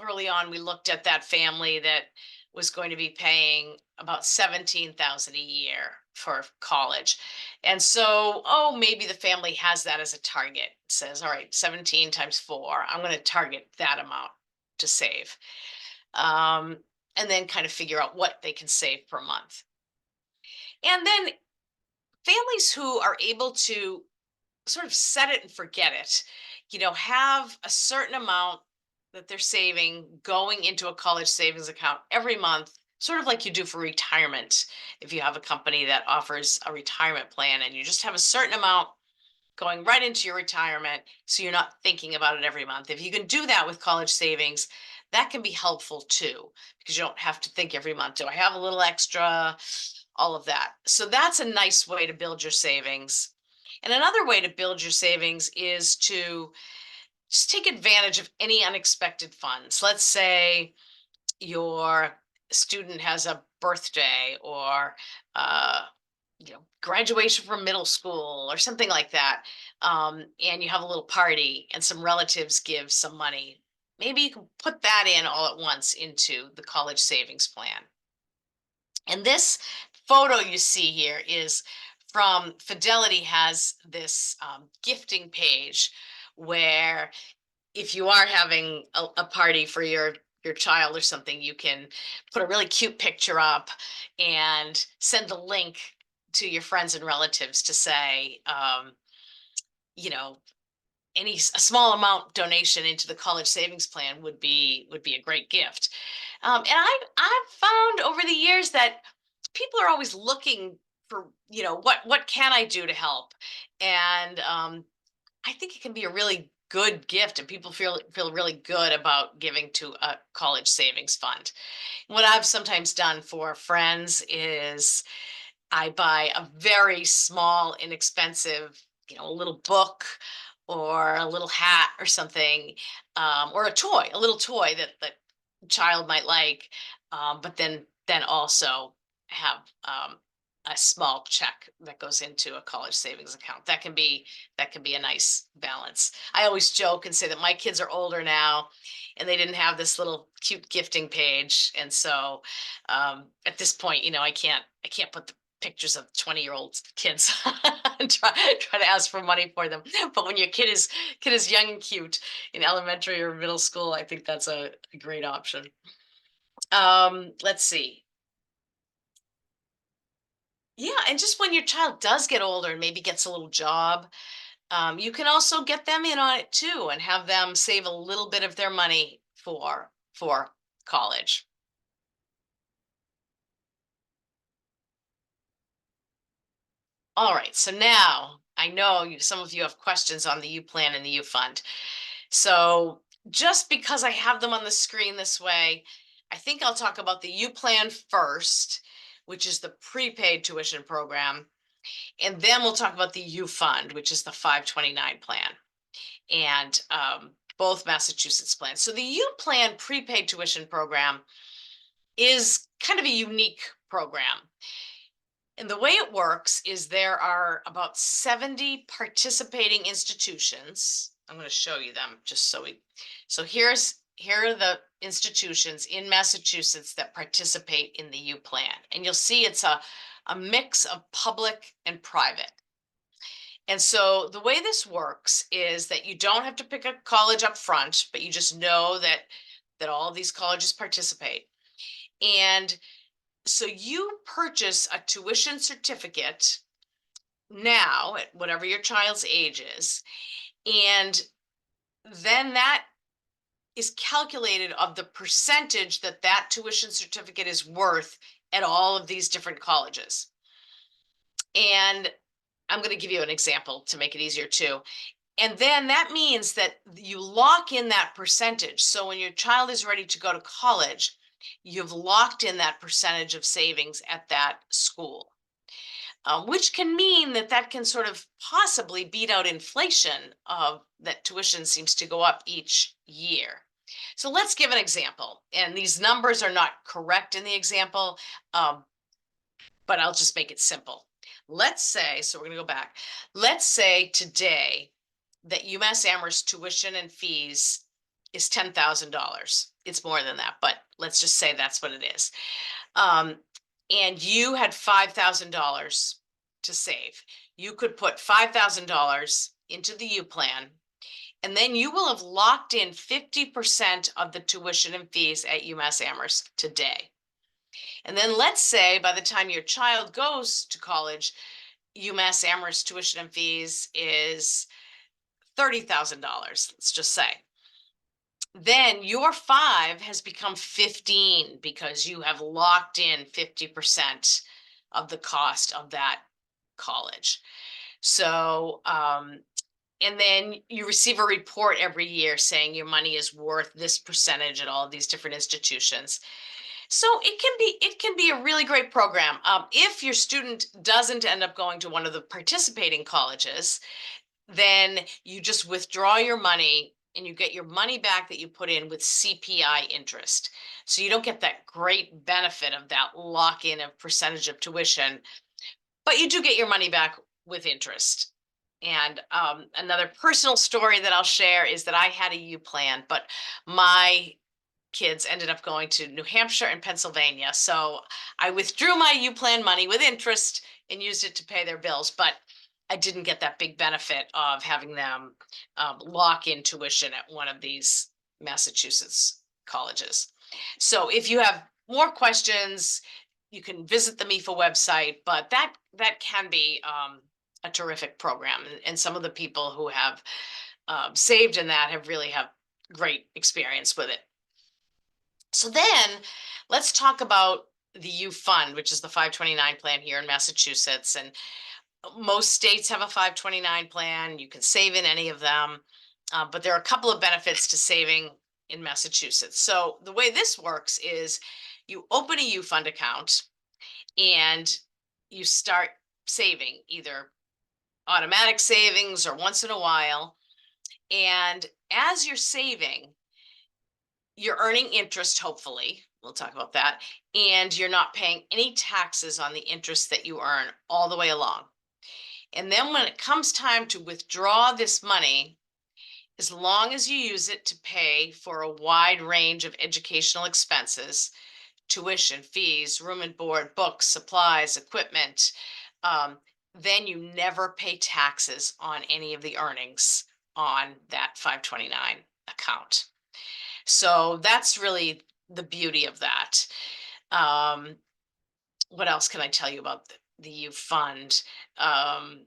early on we looked at that family that was going to be paying about 17,000 a year for college. And so, oh, maybe the family has that as a target. It says, all right, 17 times 4, I'm going to target that amount to save. And then kind of figure out what they can save per month. And then families who are able to sort of set it and forget it, have a certain amount that they're saving going into a college savings account every month, sort of like you do for retirement. If you have a company that offers a retirement plan and you just have a certain amount going right into your retirement, so you're not thinking about it every month. If you can do that with college savings, that can be helpful too, because you don't have to think every month, do I have a little extra? All of that. So that's a nice way to build your savings. And another way to build your savings is to just take advantage of any unexpected funds. Let's say your student has a birthday, or graduation from middle school or something like that, and you have a little party and some relatives give some money. Maybe you can put that in all at once into the college savings plan. And this photo you see here is from Fidelity has this gifting page where if you are having a party for your child or something, you can put a really cute picture up and send the link to your friends and relatives to say, you know, a small amount donation into the college savings plan would be a great gift. And I've found over the years that people are always looking for, what can I do to help? And I think it can be a really good gift, and people feel really good about giving to a college savings fund. What I've sometimes done for friends is I buy a very small, inexpensive, a little book or a little hat or something, or a little toy that child might like, but then also have a small check that goes into a college savings account. That can be a nice balance. I always joke and say that my kids are older now, and they didn't have this little cute gifting page, and so at this point, I can't put the pictures of 20-year-old kids and try to ask for money for them. But when your kid is young and cute in elementary or middle school, I think that's a great option. Let's see. Yeah, and just when your child does get older and maybe gets a little job, you can also get them in on it too and have them save a little bit of their money for college. All right, so now I know some of you have questions on the U plan and the U fund. So just because I have them on the screen this way, I think I'll talk about the U plan first, which is the prepaid tuition program. And then we'll talk about the U fund, which is the 529 plan, and both Massachusetts plans. So the U plan prepaid tuition program is kind of a unique program. And the way it works is there are about 70 participating institutions. I'm going to show you them just so here are the institutions in Massachusetts that participate in the U plan. And you'll see it's a mix of public and private. And so the way this works is that you don't have to pick a college up front, but you just know that all of these colleges participate. And so you purchase a tuition certificate now at whatever your child's age is, and then that is calculated of the percentage that that tuition certificate is worth at all of these different colleges. And I'm going to give you an example to make it easier too. And then that means that you lock in that percentage. So when your child is ready to go to college, you've locked in that percentage of savings at that school, which can mean that can sort of possibly beat out inflation of that tuition seems to go up each year. So let's give an example. And these numbers are not correct in the example, but I'll just make it simple. Let's say, so we're going to go back. Let's say today that UMass Amherst tuition and fees is $10,000. It's more than that, but let's just say that's what it is. And you had $5,000 to save. You could put $5,000 into the U plan, and then you will have locked in 50% of the tuition and fees at UMass Amherst today. And then let's say by the time your child goes to college, UMass Amherst tuition and fees is $30,000, let's just say. Then your 5 has become 15 because you have locked in 50% of the cost of that college. So, and then you receive a report every year saying your money is worth this percentage at all of these different institutions. So it can be a really great program. If your student doesn't end up going to one of the participating colleges, then you just withdraw your money and you get your money back that you put in with CPI interest. So you don't get that great benefit of that lock-in of percentage of tuition, but you do get your money back with interest. And another personal story that I'll share is that I had a U plan, but my kids ended up going to New Hampshire and Pennsylvania. So I withdrew my U plan money with interest and used it to pay their bills, but I didn't get that big benefit of having them lock in tuition at one of these Massachusetts colleges. So if you have more questions, you can visit the MEFA website, but that can be a terrific program, and some of the people who have saved in that have really have great experience with it. So then let's talk about the U Fund, which is the 529 plan here in Massachusetts. And most states have a 529 plan. You can save in any of them, but there are a couple of benefits to saving in Massachusetts. So the way this works is you open a U Fund account and you start saving, either automatic savings or once in a while. And as you're saving, you're earning interest, hopefully. We'll talk about that. And you're not paying any taxes on the interest that you earn all the way along. And then when it comes time to withdraw this money, as long as you use it to pay for a wide range of educational expenses, tuition, fees, room and board, books, supplies, equipment, um, then you never pay taxes on any of the earnings on that 529 account. So that's really the beauty of that. Um, what else can I tell you about the U Fund? Um,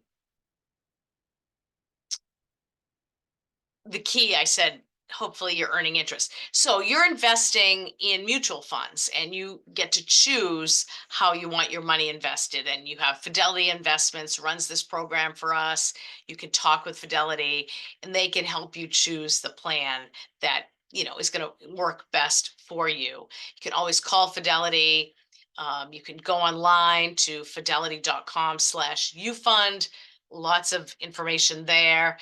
the key, I said, hopefully you're earning interest. So you're investing in mutual funds and you get to choose how you want your money invested. And you have Fidelity Investments runs this program for us. You can talk with Fidelity and they can help you choose the plan that, is going to work best for you. You can always call Fidelity. You can go online to fidelity.com/ufund. Lots of information there.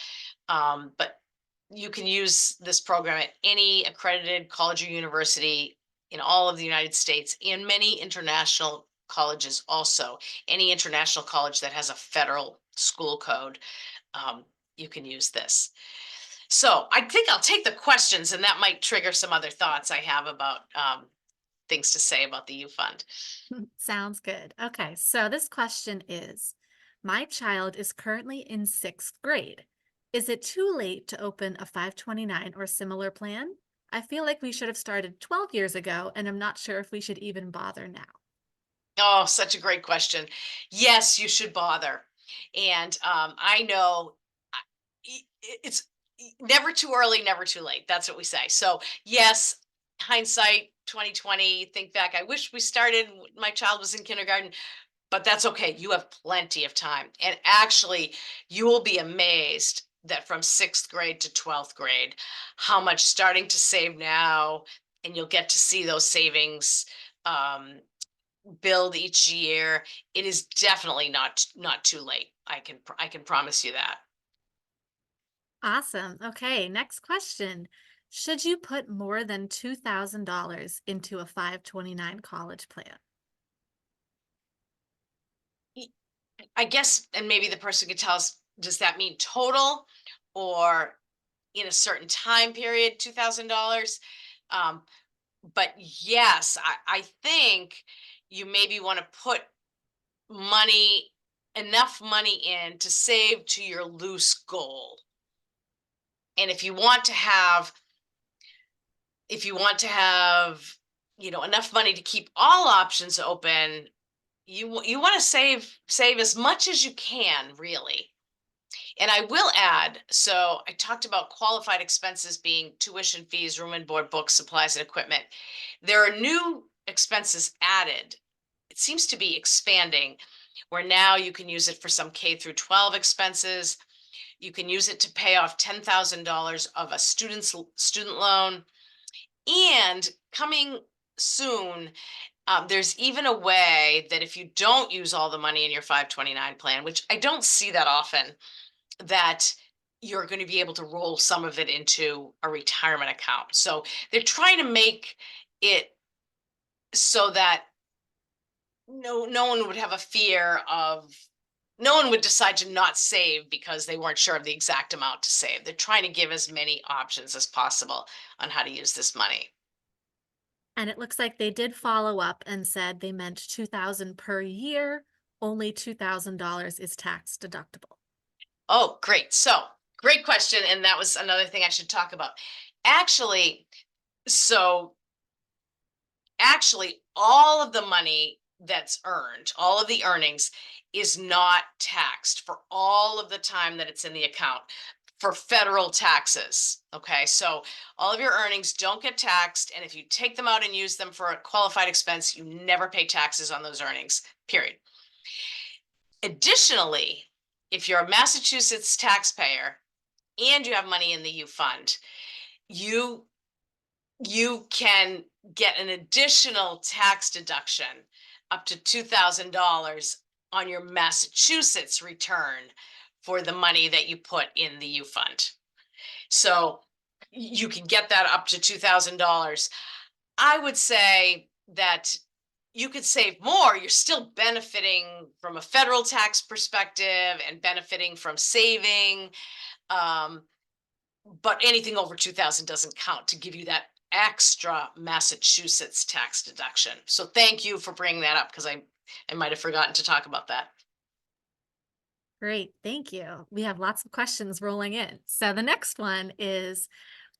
But you can use this program at any accredited college or university in all of the United States and many international colleges also. Any international college that has a federal school code, um, you can use this. So I think I'll take the questions, and that might trigger some other thoughts I have about things to say about the U Fund. Sounds good. Okay, so this question is, my child is currently in sixth grade. Is it too late to open a 529 or similar plan? I feel like we should have started 12 years ago, and I'm not sure if we should even bother now. Oh, such a great question. Yes, you should bother. And I know it's never too early, never too late. That's what we say. So, yes, hindsight 2020, think back. I wish we started, my child was in kindergarten, but that's okay. You have plenty of time. And actually, you will be amazed that from sixth grade to 12th grade, how much starting to save now, and you'll get to see those savings um, build each year. It is definitely not too late. I can promise you that. Awesome. Okay, next question. Should you put more than $2,000 into a 529 college plan? Y- I guess, and maybe the person could tell us, does that mean total or in a certain time period, $2,000? Um, but yes, I think you maybe want to put money, enough money in to save to your loose goal. And if you want to have enough money to keep all options open, you want to save as much as you can, really. And I will add, so I talked about qualified expenses being tuition fees, room and board, books, supplies, and equipment. There are new expenses added. It seems to be expanding, where now you can use it for some K through 12 expenses. You can use it to pay off $10,000 of a student loan. And coming soon, there's even a way that if you don't use all the money in your 529 plan, which I don't see that often, that you're going to be able to roll some of it into a retirement account. So they're trying to make it so that no one would have a fear of, no one would decide to not save because they weren't sure of the exact amount to save. They're trying to give as many options as possible on how to use this money. And it looks like they did follow up and said they meant 2,000 per year only $2,000 is tax deductible. Oh, great. So, great question. And that was another thing I should talk about. Actually, so actually, all of the money that's earned, all of the earnings is not taxed for all of the time that it's in the account for federal taxes. Okay. So all of your earnings don't get taxed. And if you take them out and use them for a qualified expense, you never pay taxes on those earnings, period. Additionally, if you're a Massachusetts taxpayer and you have money in the U fund, you you can get an additional tax deduction up to $2,000 on your Massachusetts return for the money that you put in the U fund. So you can get that up to $2,000. I would say that you could save more. You're still benefiting from a federal tax perspective and benefiting from saving. Um, but anything over 2,000 doesn't count to give you that extra Massachusetts tax deduction. So thank you for bringing that up because I might have forgotten to talk about that. Great, thank you. We have lots of questions rolling in. So the next one is,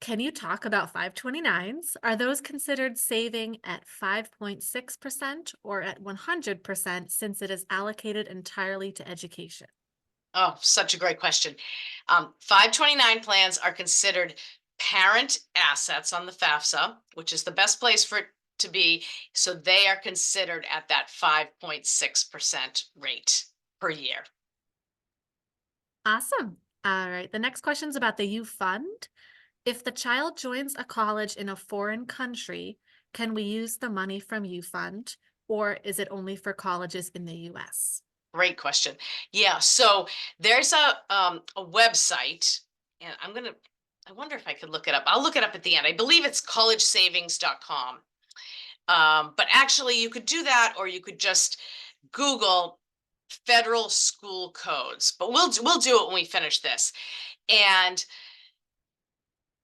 can you talk about 529s? Are those considered saving at 5.6% or at 100% since it is allocated entirely to education? Oh, such a great question. 529 plans are considered parent assets on the FAFSA, which is the best place for it to be. So they are considered at that 5.6% rate per year. Awesome. All right. The next question is about the U Fund. If the child joins a college in a foreign country, can we use the money from U Fund, or is it only for colleges in the US? Great question. Yeah, so there's a website, and I wonder if I could look it up. I'll look it up at the end. I believe it's collegesavings.com. But actually, you could do that, or you could just Google federal school codes. But we'll do it when we finish this. And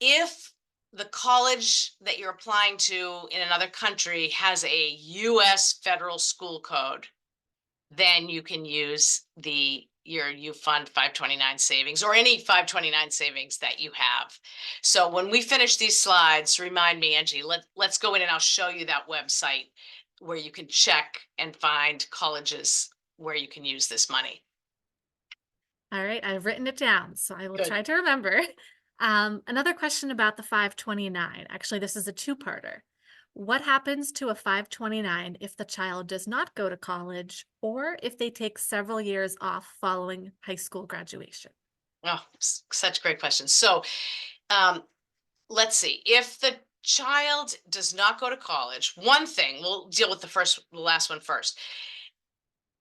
if the college that you're applying to in another country has a U.S. federal school code, then you can use your U Fund 529 savings or any 529 savings that you have. So when we finish these slides, remind me, Angie, let's go in and I'll show you that website where you can check and find colleges where you can use this money. All right, I've written it down, so I will Good. try to remember. Another question about the 529. Actually, this is a two-parter. What happens to a 529 if the child does not go to college or if they take several years off following high school graduation? Oh, such great questions. So um, let's see. If the child does not go to college, one thing, we'll deal with the last one first.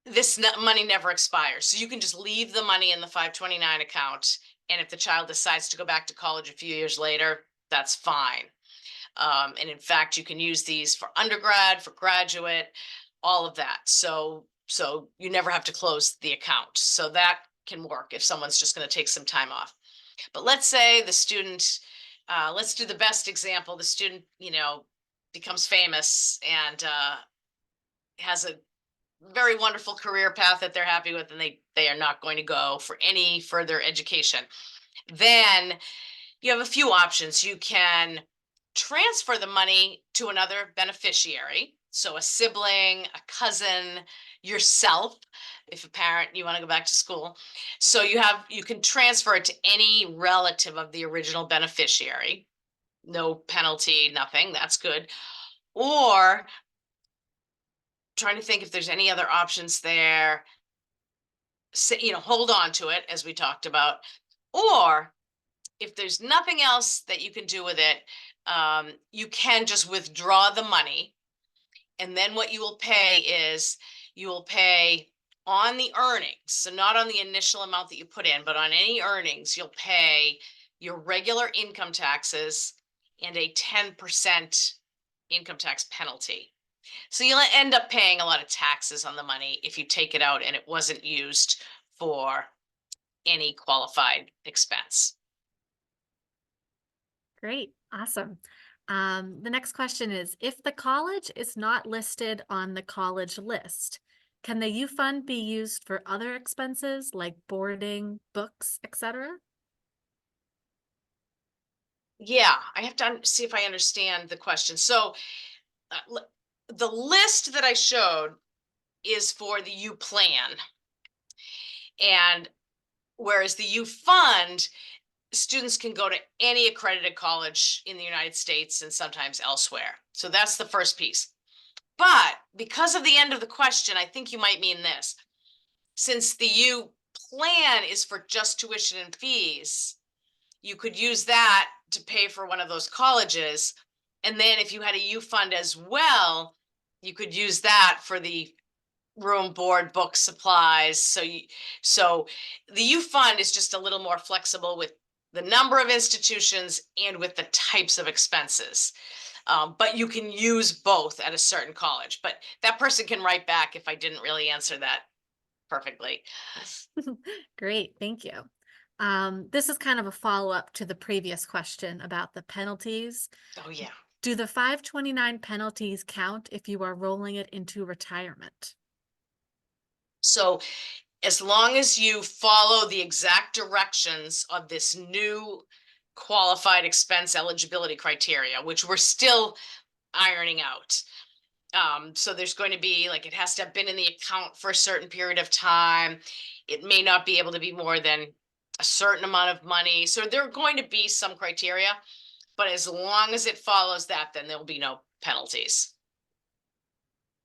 This money never expires. So you can just leave the money in the 529 account. And if the child decides to go back to college a few years later, that's fine. And in fact, you can use these for undergrad, for graduate, all of that. So you never have to close the account. So that can work if someone's just going to take some time off. But let's say the student, let's do the best example. The student, becomes famous and has a very wonderful career path that they're happy with, and they are not going to go for any further education. Then you have a few options. You can transfer the money to another beneficiary, so a sibling, a cousin, yourself, if a parent you want to go back to school. So you can transfer it to any relative of the original beneficiary. No penalty, nothing. That's good. Or trying to think if there's any other options there. Hold on to it, as we talked about. Or if there's nothing else that you can do with it, you can just withdraw the money. And then what you will pay is you will pay on the earnings. So not on the initial amount that you put in, but on any earnings, you'll pay your regular income taxes and a 10% income tax penalty. So you'll end up paying a lot of taxes on the money if you take it out and it wasn't used for any qualified expense. Great, awesome. The next question is, if the college is not listed on the college list, Can the U Fund be used for other expenses like boarding, books, etc.? Yeah, I have to see if I understand the question. So, the list that I showed is for the U plan, and whereas the U fund, students can go to any accredited college in the United States and sometimes elsewhere. So that's the first piece. But because of the end of the question, I think you might mean this. Since the U plan is for just tuition and fees, you could use that to pay for one of those colleges. And then if you had a U fund as well, you could use that for the room, board, book, supplies. So the U fund is just a little more flexible with the number of institutions and with the types of expenses. But you can use both at a certain college. But that person can write back if I didn't really answer that perfectly. Great, thank you. This is kind of a follow-up to the previous question about the penalties. Oh yeah. Do the 529 penalties count if you are rolling it into retirement? So as long as you follow the exact directions of this new qualified expense eligibility criteria, which we're still ironing out. So there's going to be like it has to have been in the account for a certain period of time. It may not be able to be more than a certain amount of money. So there are going to be some criteria, but as long as it follows that, then there will be no penalties.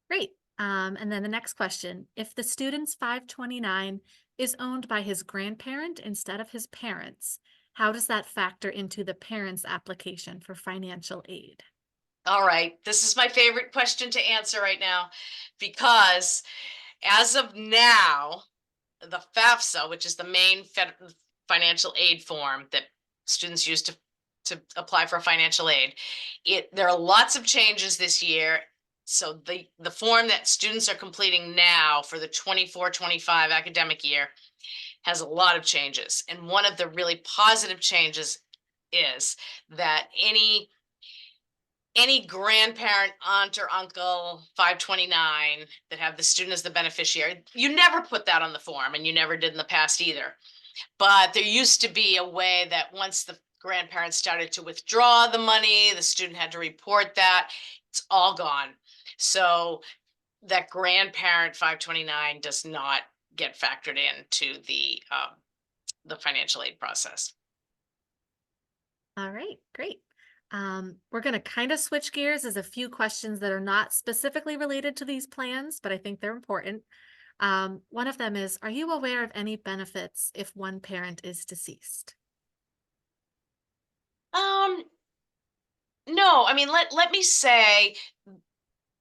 Great. And then the next question, if the student's 529 is owned by his grandparent instead of his parents, how does that factor into the parent's application for financial aid? All right, this is my favorite question to answer right now because as of now, the FAFSA, which is the main financial aid form that students use to apply for financial aid, there are lots of changes this year. So the form that students are completing now for the 24-25 academic year has a lot of changes. And one of the really positive changes is that any grandparent, aunt or uncle 529 that have the student as the beneficiary, you never put that on the form, and you never did in the past either. But there used to be a way that once the grandparents started to withdraw the money, the student had to report that. It's all gone. So that grandparent 529 does not get factored into the financial aid process. All right, great. We're going to kind of switch gears as a few questions that are not specifically related to these plans, but I think they're important. One of them is, are you aware of any benefits if one parent is deceased? Um, no, I mean, let me say,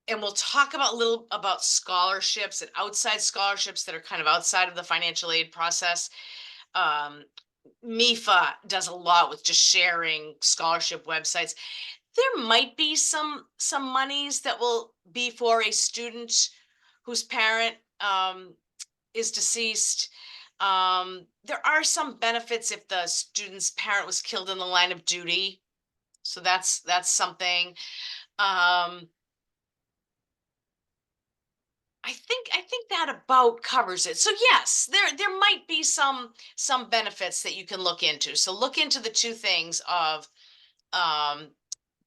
and we'll talk about a little about scholarships and outside scholarships that are kind of outside of the financial aid process. Um, MEFA does a lot with just sharing scholarship websites. There might be some monies that will be for a student whose parent is deceased. There are some benefits if the student's parent was killed in the line of duty. So that's something. I think that about covers it. So yes, there might be some benefits that you can look into. So look into the two things of um,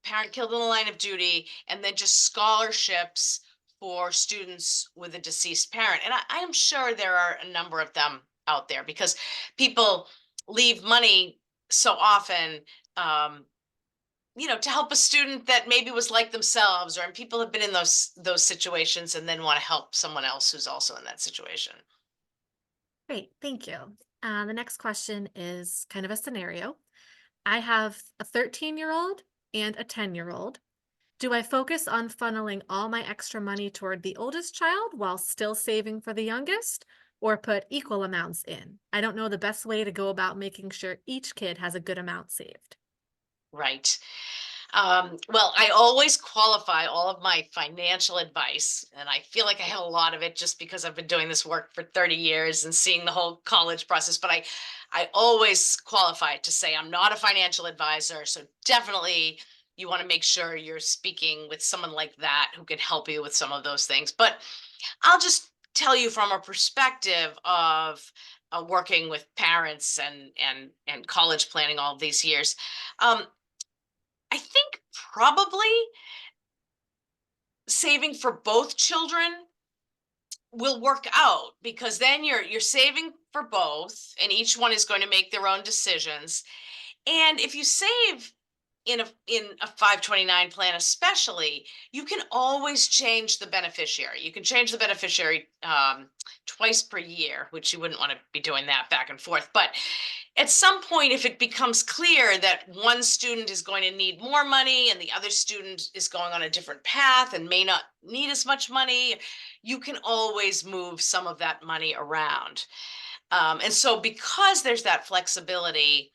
parent killed in the line of duty, and then just scholarships for students with a deceased parent. And I am sure there are a number of them out there because people leave money so often. To help a student that maybe was like themselves, or and people have been in those situations and then want to help someone else who's also in that situation. Great, thank you. The next question is kind of a scenario. I have a 13-year-old and a 10-year-old. Do I focus on funneling all my extra money toward the oldest child while still saving for the youngest, or put equal amounts in? I don't know the best way to go about making sure each kid has a good amount saved. Right. Well, I always qualify all of my financial advice, and I feel like I have a lot of it just because I've been doing this work for 30 years and seeing the whole college process. But I always qualify it to say I'm not a financial advisor. So definitely you want to make sure you're speaking with someone like that who can help you with some of those things. But I'll just tell you from a perspective of working with parents and college planning all these years. Um, I think probably saving for both children will work out, because then you're saving for both and each one is going to make their own decisions. And if you save in a 529 plan especially, you can always change the beneficiary. You can change the beneficiary twice per year, which you wouldn't want to be doing that back and forth. But at some point, if it becomes clear that one student is going to need more money and the other student is going on a different path and may not need as much money, you can always move some of that money around. And so, because there's that flexibility,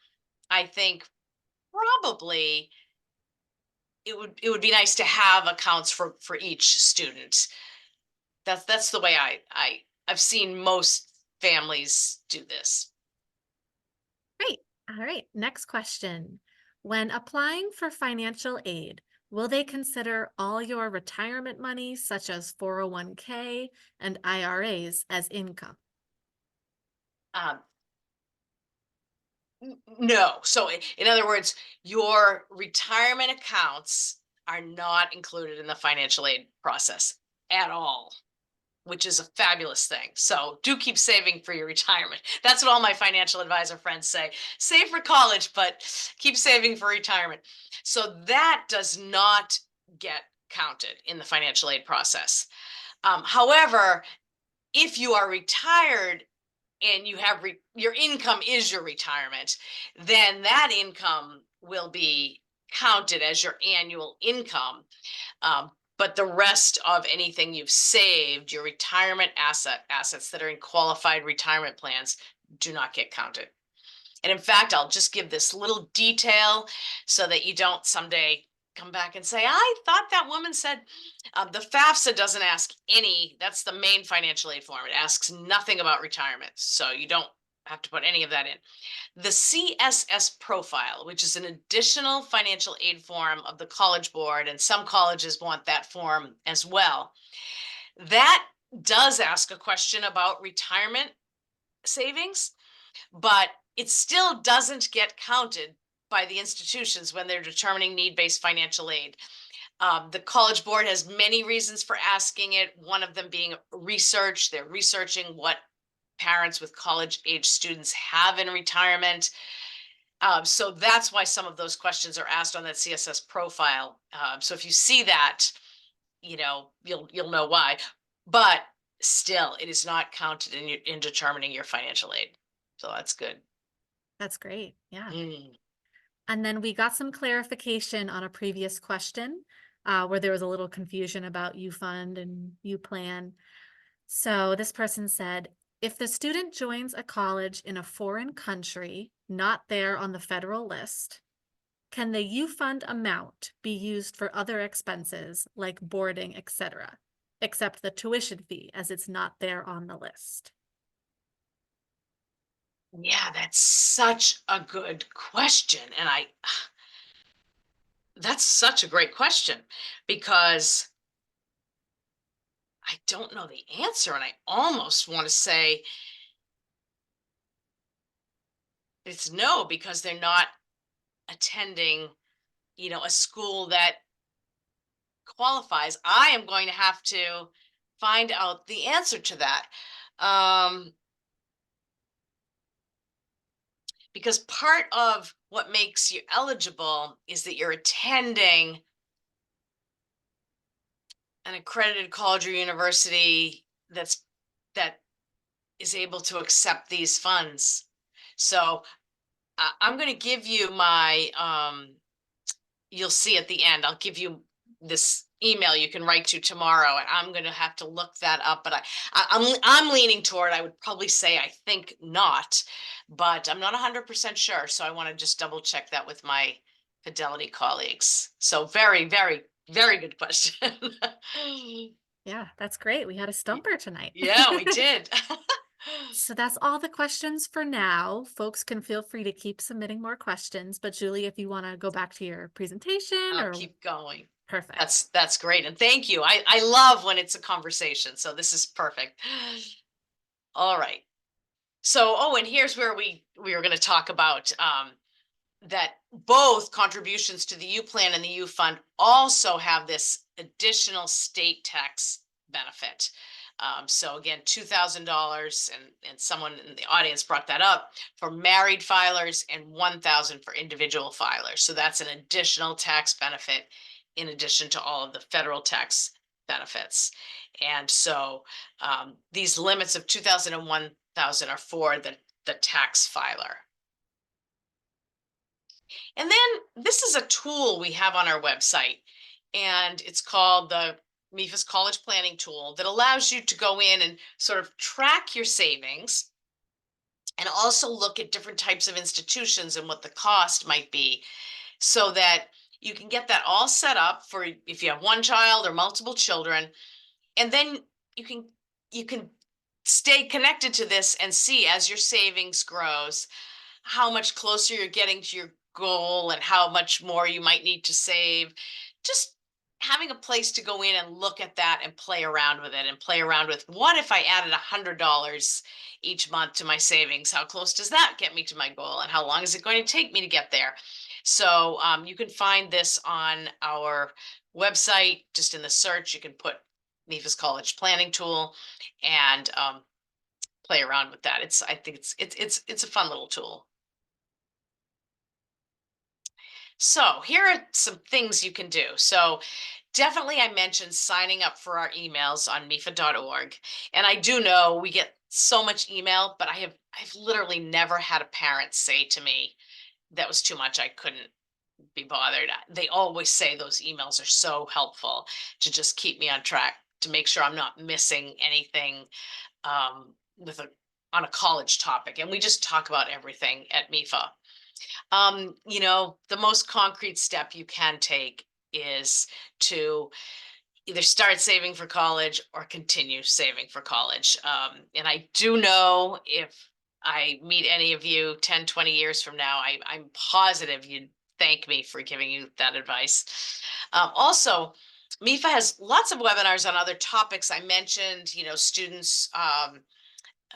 I think probably it would be nice to have accounts for each student. That's the way I've seen most families do this. Great. All right. Next question. When applying for financial aid, will they consider all your retirement money, such as 401k and IRAs, as income? Um, no. So in other words, your retirement accounts are not included in the financial aid process at all, which is a fabulous thing. So do keep saving for your retirement. That's what all my financial advisor friends say. Save for college, but keep saving for retirement. So that does not get counted in the financial aid process. However, if you are retired and you have your income is your retirement, then that income will be counted as your annual income. But the rest of anything you've saved, your retirement assets that are in qualified retirement plans, do not get counted. And in fact, I'll just give this little detail so that you don't someday come back and say, I thought that woman said the FAFSA doesn't ask any, that's the main financial aid form. It asks nothing about retirement. So you don't have to put any of that in. The CSS profile, which is an additional financial aid form of the College Board, and some colleges want that form as well, that does ask a question about retirement savings, but it still doesn't get counted by the institutions when they're determining need-based financial aid. The College Board has many reasons for asking it, one of them being research. They're researching what parents with college age students have in retirement. So that's why some of those questions are asked on that CSS profile. So if you see that, you'll know why. But still, it is not counted in determining your financial aid. So that's good. That's great. Yeah. Mm. And then we got some clarification on a previous question where there was a little confusion about U Fund and U Plan. So this person said, if the student joins a college in a foreign country, not there on the federal list, can the U Fund amount be used for other expenses like boarding, etc., except the tuition fee as it's not there on the list? Yeah, that's such a good question. And that's such a great question, because I don't know the answer. And I almost want to say it's no, because they're not attending, a school that qualifies. I am going to have to find out the answer to that. Um, because part of what makes you eligible is that you're attending an accredited college or university that is able to accept these funds. So I'm going to give you my you'll see at the end, I'll give you this email you can write to tomorrow, and I'm going to have to look that up. But I'm leaning toward, I would probably say I think not, but I'm not 100% sure. So I want to just double check that with my Fidelity colleagues. So very, very, very good question. Yeah, that's great. We had a stumper tonight. Yeah, we did. So that's all the questions for now. Folks can feel free to keep submitting more questions, but Julie, if you want to go back to your presentation I'll or keep going. Perfect. That's great. And thank you. I love when it's a conversation. So this is perfect. All right. So, oh, and here's where we were going to talk about that both contributions to the U plan and the U fund also have this additional state tax benefit. So again, $2,000, and someone in the audience brought that up for married filers and 1,000 for individual filers. So that's an additional tax benefit in addition to all of the federal tax benefits. And so these limits of 2,000 and 1,000 are for the tax filer. And then this is a tool we have on our website, and it's called the MEFA's College Planning Tool that allows you to go in and sort of track your savings and also look at different types of institutions and what the cost might be so that you can get that all set up for if you have one child or multiple children, and then you can you can stay connected to this and see as your savings grows how much closer you're getting to your goal and how much more you might need to save. Just having a place to go in and look at that and play around with it and play around with what if I added $100 each month to my savings? How close does that get me to my goal? And how long is it going to take me to get there? So you can find this on our website, just in the search, you can put MEFA's College Planning Tool and play around with that. I think it's a fun little tool. So here are some things you can do. So definitely I mentioned signing up for our emails on MEFA.org. And I do know we get so much email, but I've literally never had a parent say to me that was too much. I couldn't be bothered. They always say those emails are so helpful to just keep me on track, to make sure I'm not missing anything with on a college topic. And we just talk about everything at MEFA. The most concrete step you can take is to either start saving for college or continue saving for college. And I do know if I meet any of you 10, 20 years from now, I'm positive you'd thank me for giving you that advice. Also, MEFA has lots of webinars on other topics. I mentioned, students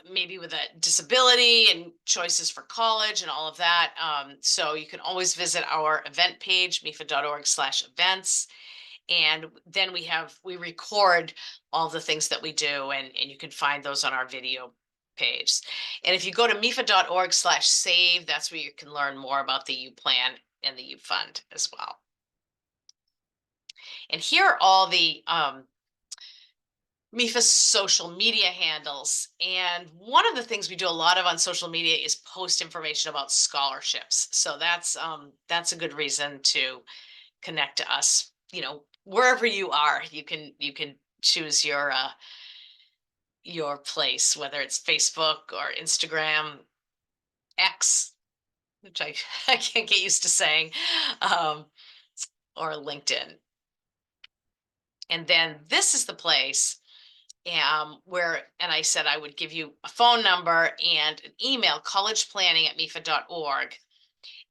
maybe with a disability and choices for college and all of that. So you can always visit our event page, mefa.org/events. And then we record all the things that we do, and you can find those on our video page. And if you go to mefa.org/save, that's where you can learn more about the U plan and the U fund as well. And here are all the MEFA's social media handles. And one of the things we do a lot of on social media is post information about scholarships. So that's a good reason to connect to us. Wherever you are, you can choose your place, whether it's Facebook or Instagram, X, which I I can't get used to saying, um, or LinkedIn. And then this is the place and I said I would give you a phone number and an email, collegeplanning@mefa.org.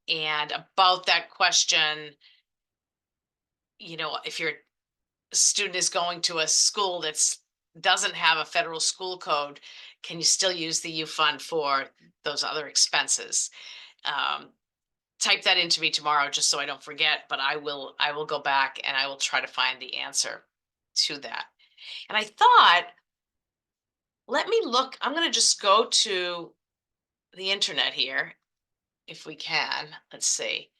And about that question, if your student is going to a school that's doesn't have a federal school code, can you still use the U fund for those other expenses? Type that into me tomorrow just so I don't forget, but I will go back and I will try to find the answer to that. And I thought, let me look. I'm going to just go to the internet here if we can. Let's see.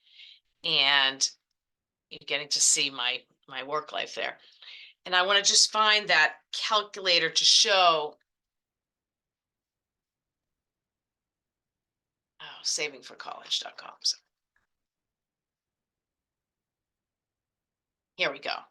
And you're getting to see my work life there. And I want to just find that calculator to show. Oh, savingforcollege.com. So here we go.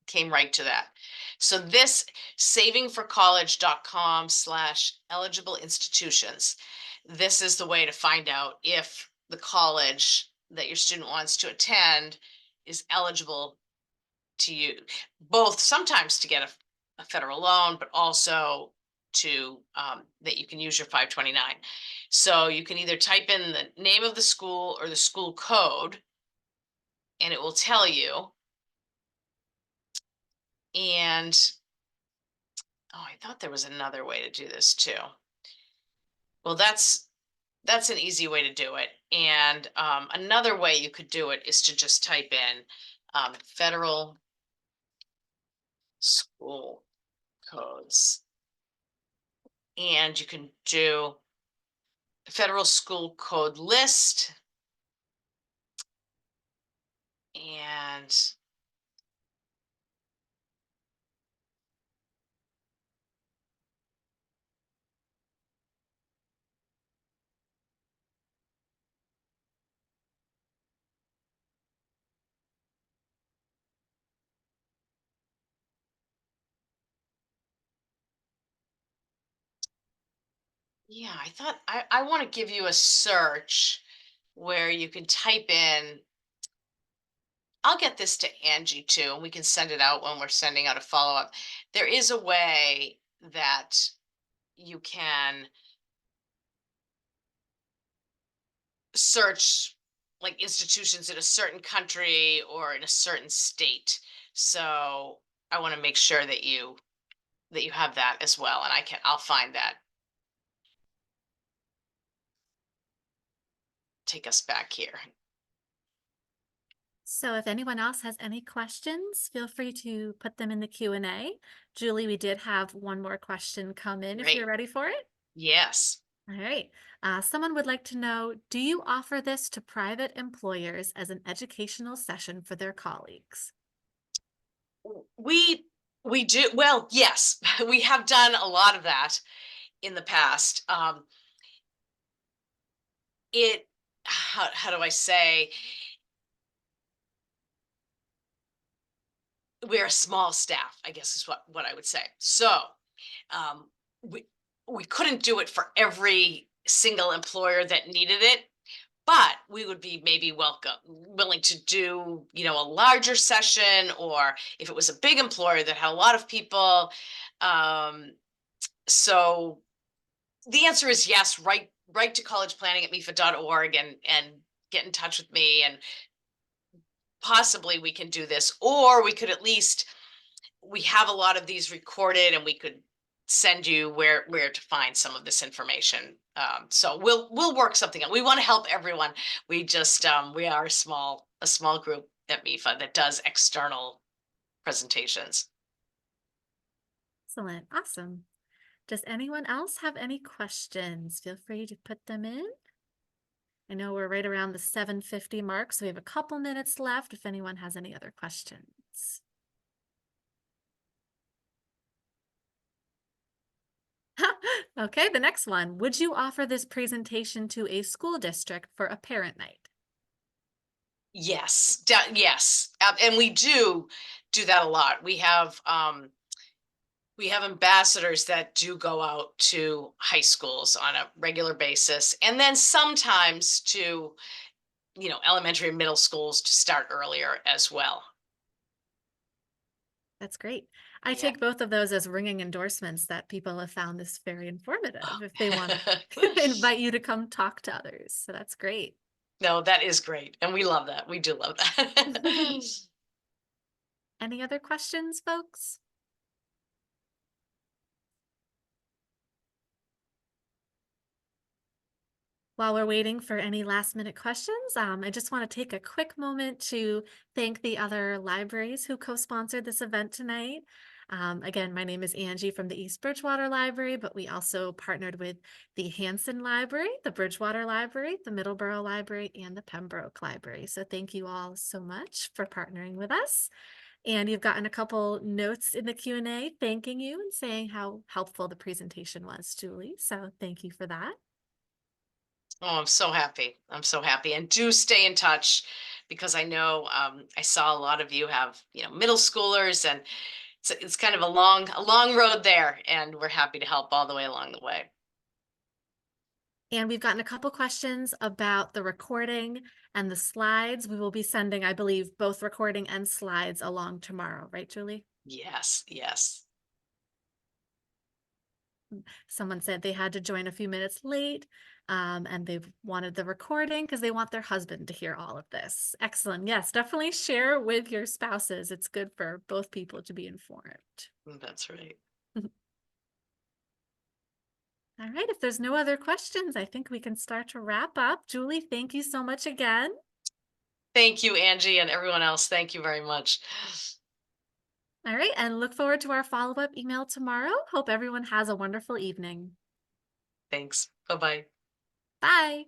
Came right to that. So this savingforcollege.com/eligible institutions. This is the way to find out if the college that your student wants to attend is eligible to you, both sometimes to get a federal loan, but also to that you can use your 529. So you can either type in the name of the school or the school code, and it will tell you. And oh, I thought there was another way to do this too. Well, that's an easy way to do it. And another way you could do it is to just type in federal school codes, and you can do federal school code list. And yeah, I thought I want to give you a search where you can type in. I'll get this to Angie too, and we can send it out when we're sending out a follow up. There is a way that you can search like institutions in a certain country or in a certain state. So I want to make sure that you have that as well, and I'll find that. Take us back here. So if anyone else has any questions, feel free to put them in the Q&A. Julie, we did have one more question come in if you're Great. ready for it. Yes. All right. Someone would like to know, do you offer this to private employers as an educational session for their colleagues? We do well, yes. We have done a lot of that in the past. It how do I say, we're a small staff, I guess is what I would say. So um, we we couldn't do it for every single employer that needed it, but we would be maybe willing to do, a larger session, or if it was a big employer that had a lot of people. Um, so the answer is yes. Write to collegeplanning@mefa.org and get in touch with me, and possibly we can do this, or we could at least, we have a lot of these recorded, and we could send you where to find some of this information. So we'll work something out. We want to help everyone. We just we are a small group at MEFA that does external presentations. Excellent. Awesome. Does anyone else have any questions? Feel free to put them in. I know we're right around the 7:50 mark, so we have a couple minutes left if anyone has any other questions. Okay, the next one. Would you offer this presentation to a school district for a parent night? Yes, yes, and we do that a lot. We have ambassadors that do go out to high schools on a regular basis, and then sometimes to, elementary and middle schools to start earlier as well. That's great. I Yeah. take both of those as ringing endorsements that people have found this very informative if they want Oh. to invite you to come talk to others. So that's great. No, that is great, and we love that. We do love that. Any other questions, folks? While we're waiting for any last minute questions, I just want to take a quick moment to thank the other libraries who co-sponsored this event tonight. Again, my name is Angie from the East Bridgewater Library, but we also partnered with the Hanson Library, the Bridgewater Library, the Middleborough Library, and the Pembroke Library. So thank you all so much for partnering with us. And you've gotten a couple notes in the Q&A thanking you and saying how helpful the presentation was, Julie. So thank you for that. Oh, I'm so happy. I'm so happy. And do stay in touch, because I know I saw a lot of you have, middle schoolers, and it's kind of a long road there, and we're happy to help all the way along the way. And we've gotten a couple questions about the recording and the slides. We will be sending, I believe, both recording and slides along tomorrow, right, Julie? Yes, yes. Someone said they had to join a few minutes late, and they wanted the recording because they want their husband to hear all of this. Excellent. Yes, definitely share with your spouses. It's good for both people to be informed. That's right. All right, if there's no other questions, I think we can start to wrap up. Julie, thank you so much again. Thank you, Angie, and everyone else. Thank you very much. All right, and look forward to our follow-up email tomorrow. Hope everyone has a wonderful evening. Thanks. Bye-bye. Bye.